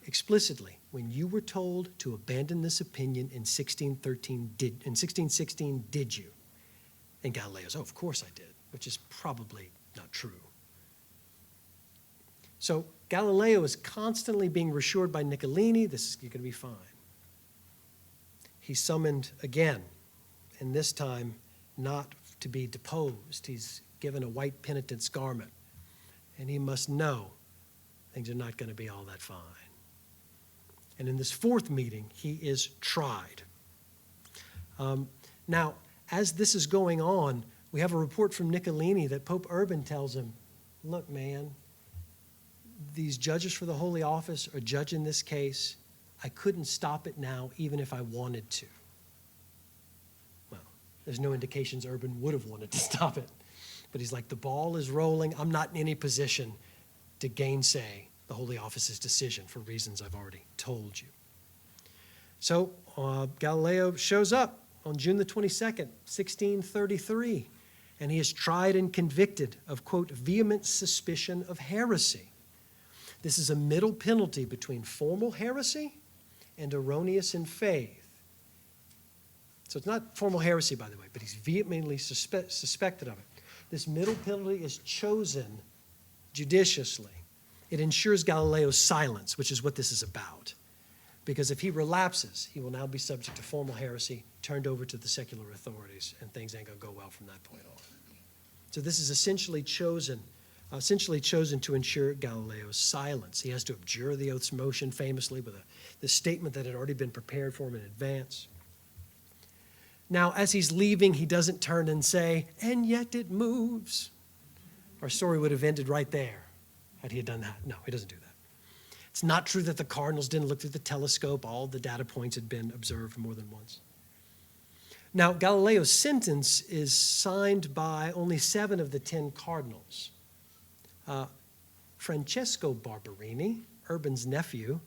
explicitly, when you were told to abandon this opinion in 1616, did you? And Galileo's, oh, of course I did, which is probably not true. So Galileo is constantly being reassured by Niccolini, you're going to be fine. He's summoned again, and this time not to be deposed. He's given a white penitent's garment, and he must know things are not going to be all that fine. And in this fourth meeting, he is tried. Now, as this is going on, we have a report from Niccolini that Pope Urban tells him, look, man, these judges for the Holy Office are judging this case. I couldn't stop it now, even if I wanted to. Well, there's no indications Urban would have wanted to stop it. But he's like, the ball is rolling. I'm not in any position to gainsay the Holy Office's decision for reasons I've already told you. So Galileo shows up on June the 22nd, 1633, and he is tried and convicted of, quote, vehement suspicion of heresy. This is a middle penalty between formal heresy and erroneous in faith. So it's not formal heresy, by the way, but he's vehemently suspected of it. This middle penalty is chosen judiciously. It ensures Galileo's silence, which is what this is about. Because if he relapses, he will now be subject to formal heresy, turned over to the secular authorities, and things ain't going to go well from that point on. So this is essentially chosen to ensure Galileo's silence. He has to abjure the oath's motion famously with the statement that had already been prepared for him in advance. Now, as he's leaving, he doesn't turn and say, and yet it moves. Our story would have ended right there had he done that. No, he doesn't do that. It's not true that the cardinals didn't look through the telescope. All the data points had been observed more than once. Now, Galileo's sentence is signed by only 7 of the 10 cardinals. Francesco Barberini, Urban's nephew,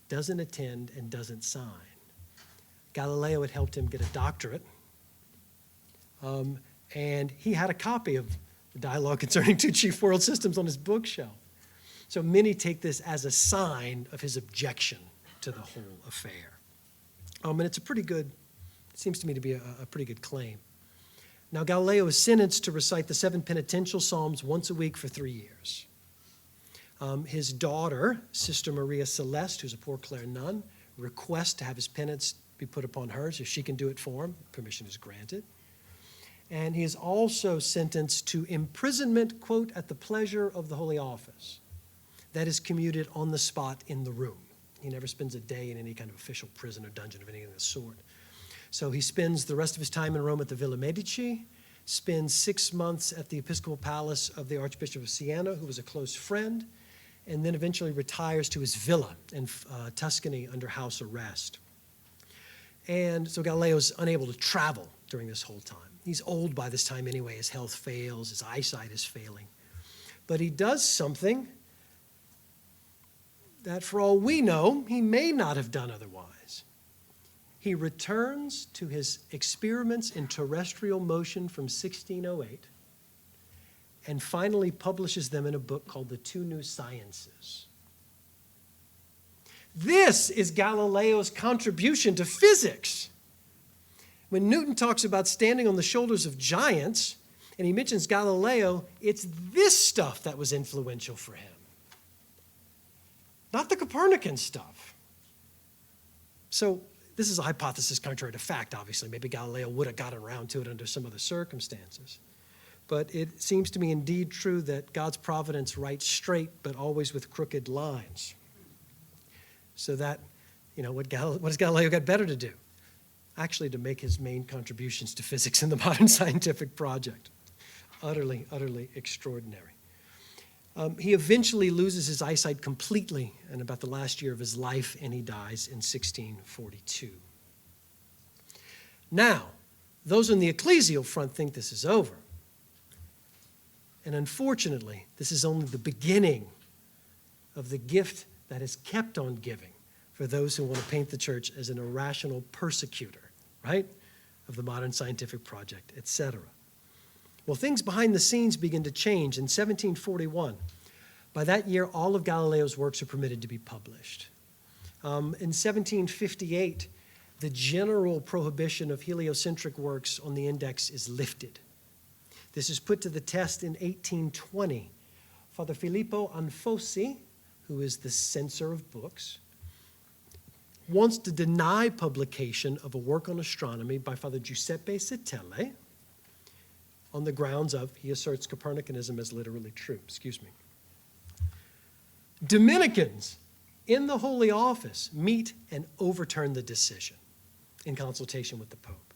doesn't attend and doesn't sign. Galileo had helped him get a doctorate, and he had a copy of the Dialogue Concerning Two Chief World Systems on his bookshelf. So many take this as a sign of his objection to the whole affair. And it's it seems to me to be a pretty good claim. Now, Galileo is sentenced to recite the 7 penitential psalms once a week for 3 years. His daughter, Sister Maria Celeste, who's a Poor Clare nun, requests to have his penance be put upon her so she can do it for him. Permission is granted. And he is also sentenced to imprisonment, quote, at the pleasure of the Holy Office. That is commuted on the spot in the room. He never spends a day in any kind of official prison or dungeon of any of the sort. So he spends the rest of his time in Rome at the Villa Medici, spends 6 months at the Episcopal Palace of the Archbishop of Siena, who was a close friend, and then eventually retires to his villa in Tuscany under house arrest. And so Galileo's unable to travel during this whole time. He's old by this time anyway. His health fails. His eyesight is failing. But he does something that, for all we know, he may not have done otherwise. He returns to his experiments in terrestrial motion from 1608 and finally publishes them in a book called The Two New Sciences. This is Galileo's contribution to physics. When Newton talks about standing on the shoulders of giants, and he mentions Galileo, it's this stuff that was influential for him. not the Copernican stuff. So this is a hypothesis contrary to fact, obviously. Maybe Galileo would have gotten around to it under some other circumstances. But it seems to me indeed true that God's providence writes straight, but always with crooked lines. So that, what does Galileo got better to do? Actually, to make his main contributions to physics in the modern scientific project. Utterly, utterly extraordinary. He eventually loses his eyesight completely in about the last year of his life, and he dies in 1642. Now, those on the ecclesial front think this is over. And unfortunately, this is only the beginning of the gift that is kept on giving for those who want to paint the church as an irrational persecutor, right, of the modern scientific project, etc. Well, things behind the scenes begin to change in 1741. By that year, all of Galileo's works are permitted to be published. In 1758, the general prohibition of heliocentric works on the index is lifted. This is put to the test in 1820. Father Filippo Anfosi, who is the censor of books, wants to deny publication of a work on astronomy by Father Giuseppe Setelle on the grounds of, he asserts Copernicanism as literally true. Dominicans in the Holy Office meet and overturn the decision in consultation with the Pope.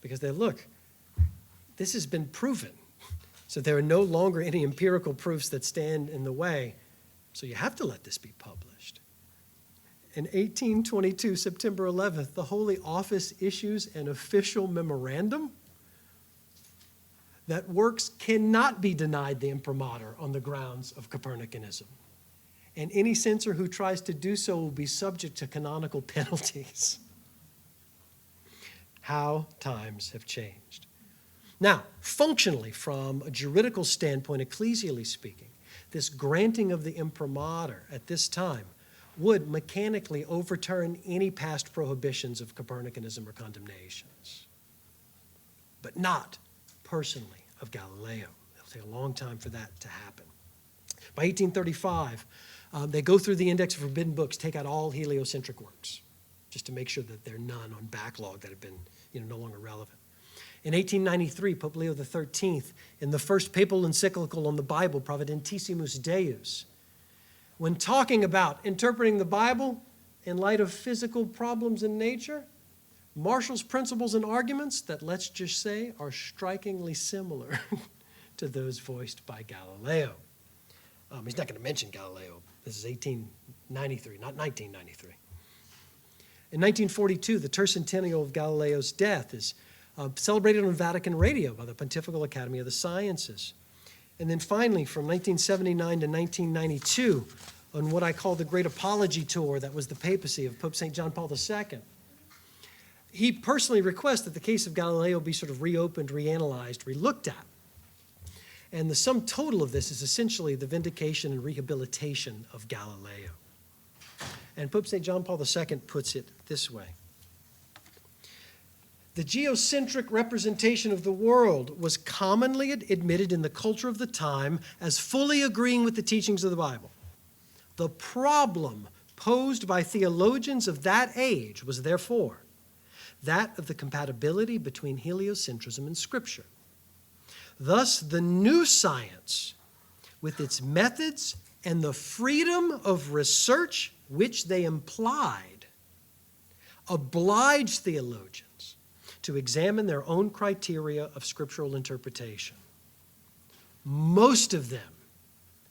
Because they look, this has been proven. So there are no longer any empirical proofs that stand in the way. So you have to let this be published. In 1822, September 11th, the Holy Office issues an official memorandum that works cannot be denied the imprimatur on the grounds of Copernicanism. And any censor who tries to do so will be subject to canonical penalties. How times have changed. Now, functionally, from a juridical standpoint, ecclesially speaking, this granting of the imprimatur at this time would mechanically overturn any past prohibitions of Copernicanism or condemnations, but not personally of Galileo. It'll take a long time for that to happen. By 1835, they go through the index of forbidden books, take out all heliocentric works, just to make sure that there are none on backlog that have been no longer relevant. In 1893, Pope Leo XIII, in the first papal encyclical on the Bible, Providentissimus Deus, when talking about interpreting the Bible in light of physical problems in nature, marshals principles and arguments that, let's just say, are strikingly similar to those voiced by Galileo. He's not going to mention Galileo. This is 1893, not 1993. In 1942, the tercentennial of Galileo's death is celebrated on Vatican radio by the Pontifical Academy of the Sciences. And then finally, from 1979 to 1992, on what I call the Great Apology Tour, that was the papacy of Pope St. John Paul II, he personally requests that the case of Galileo be sort of reopened, reanalyzed, relooked at. And the sum total of this is essentially the vindication and rehabilitation of Galileo. And Pope St. John Paul II puts it this way. The geocentric representation of the world was commonly admitted in the culture of the time as fully agreeing with the teachings of the Bible. The problem posed by theologians of that age was therefore that of the compatibility between heliocentrism and Scripture. Thus, the new science, with its methods and the freedom of research which they implied, obliged theologians to examine their own criteria of scriptural interpretation. Most of them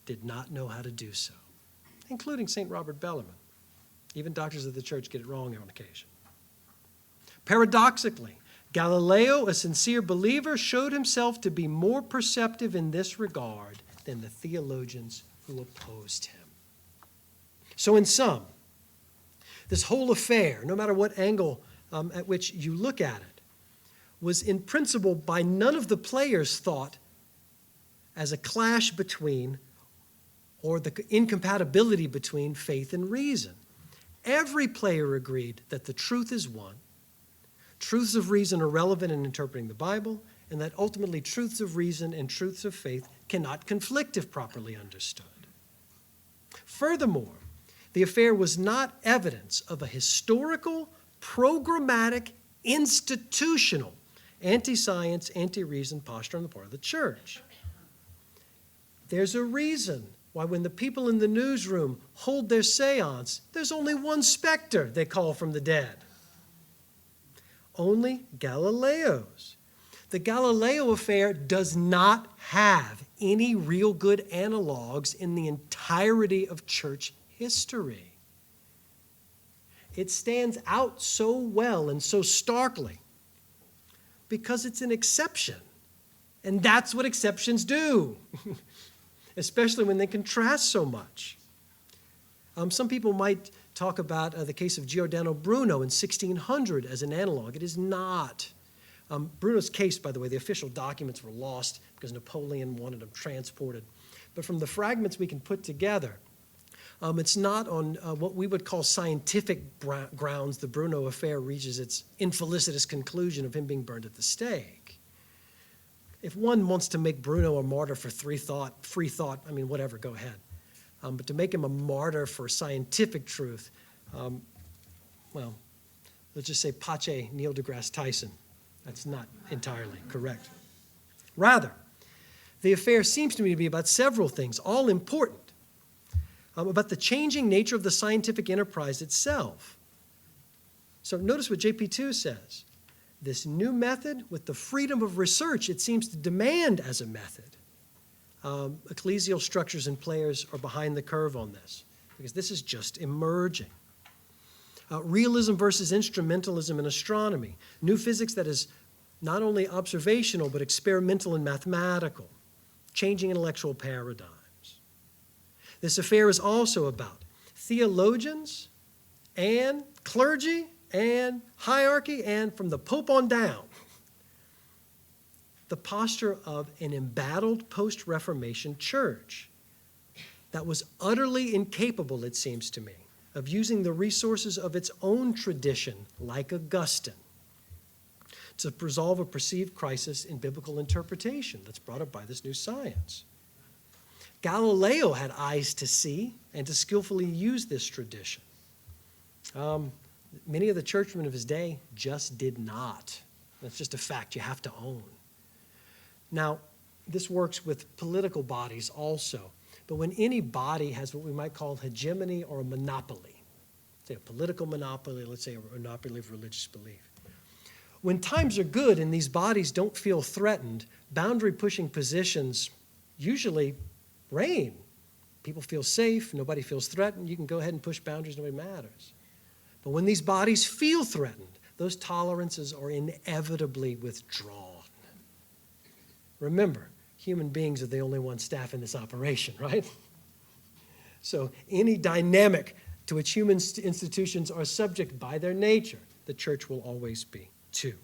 did not know how to do so, including St. Robert Bellarmine. Even doctors of the church get it wrong on occasion. Paradoxically, Galileo, a sincere believer, showed himself to be more perceptive in this regard than the theologians who opposed him. So in sum, this whole affair, no matter what angle at which you look at it, was in principle by none of the players thought as a clash between or the incompatibility between faith and reason. Every player agreed that the truth is one. Truths of reason are relevant in interpreting the Bible, and that ultimately truths of reason and truths of faith cannot conflict if properly understood. Furthermore, The affair was not evidence of a historical, programmatic, institutional, anti-science, anti-reason posture on the part of the church. There's a reason why when the people in the newsroom hold their seance, there's only one specter they call from the dead. Only Galileo's. The Galileo affair does not have any real good analogs in the entirety of church history. It stands out so well and so starkly because it's an exception. And that's what exceptions do, especially when they contrast so much. Some people might talk about the case of Giordano Bruno in 1600 as an analog. It is not. Bruno's case, by the way, the official documents were lost because Napoleon wanted them transported. But from the fragments we can put together, it's not on what we would call scientific grounds the Bruno affair reaches its infelicitous conclusion of him being burned at the stake. If one wants to make Bruno a martyr for free thought, I mean, whatever, go ahead. But to make him a martyr for scientific truth, well, let's just say pace Neil deGrasse Tyson. That's not entirely correct. Rather, the affair seems to me to be about several things, all important, about the changing nature of the scientific enterprise itself. So notice what JP2 says. This new method, with the freedom of research it seems to demand as a method, ecclesial structures and players are behind the curve on this, because this is just emerging. Realism versus instrumentalism in astronomy. New physics that is not only observational, but experimental and mathematical. Changing intellectual paradigms. This affair is also about theologians and clergy and hierarchy and from the Pope on down. The posture of an embattled post-Reformation church that was utterly incapable, it seems to me, of using the resources of its own tradition, like Augustine, to resolve a perceived crisis in biblical interpretation that's brought up by this new science. Galileo had eyes to see and to skillfully use this tradition. Many of the churchmen of his day just did not. That's just a fact you have to own. Now, this works with political bodies also. But when any body has what we might call hegemony or a monopoly, say a political monopoly, let's say a monopoly of religious belief. When times are good and these bodies don't feel threatened, boundary-pushing positions usually reign. People feel safe, nobody feels threatened, you can go ahead and push boundaries, nobody matters. But when these bodies feel threatened, those tolerances are inevitably withdrawn. Remember, human beings are the only ones staffing this operation, right? So any dynamic to which human institutions are subject by their nature, the church will always be too.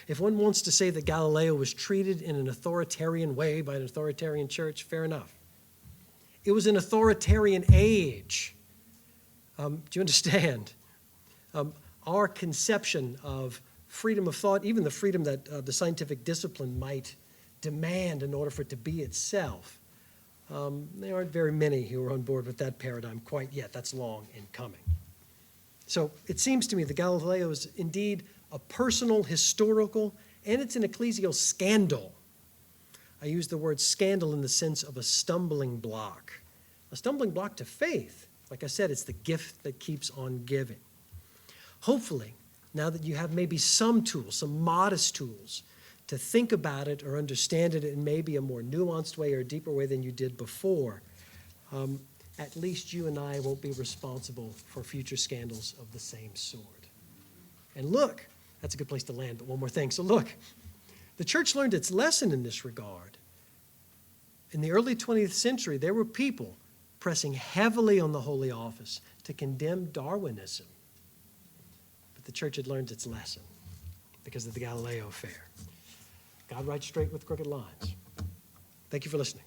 If one wants to say that Galileo was treated in an authoritarian way by an authoritarian church, fair enough. It was an authoritarian age. Do you understand? Our conception of freedom of thought, even the freedom that the scientific discipline might demand in order for it to be itself, there aren't very many who are on board with that paradigm quite yet. That's long in coming. So it seems to me that Galileo is indeed a personal, historical, and it's an ecclesial scandal. I use the word scandal in the sense of a stumbling block. A stumbling block to faith. Like I said, it's the gift that keeps on giving. Hopefully, now that you have maybe some tools, some modest tools, to think about it or understand it in maybe a more nuanced way or a deeper way than you did before, at least you and I won't be responsible for future scandals of the same sort. And look, that's a good place to land, but one more thing. So look, the church learned its lesson in this regard. In the early 20th century, there were people pressing heavily on the Holy Office to condemn Darwinism. But the church had learned its lesson because of the Galileo affair. God writes straight with crooked lines. Thank you for listening.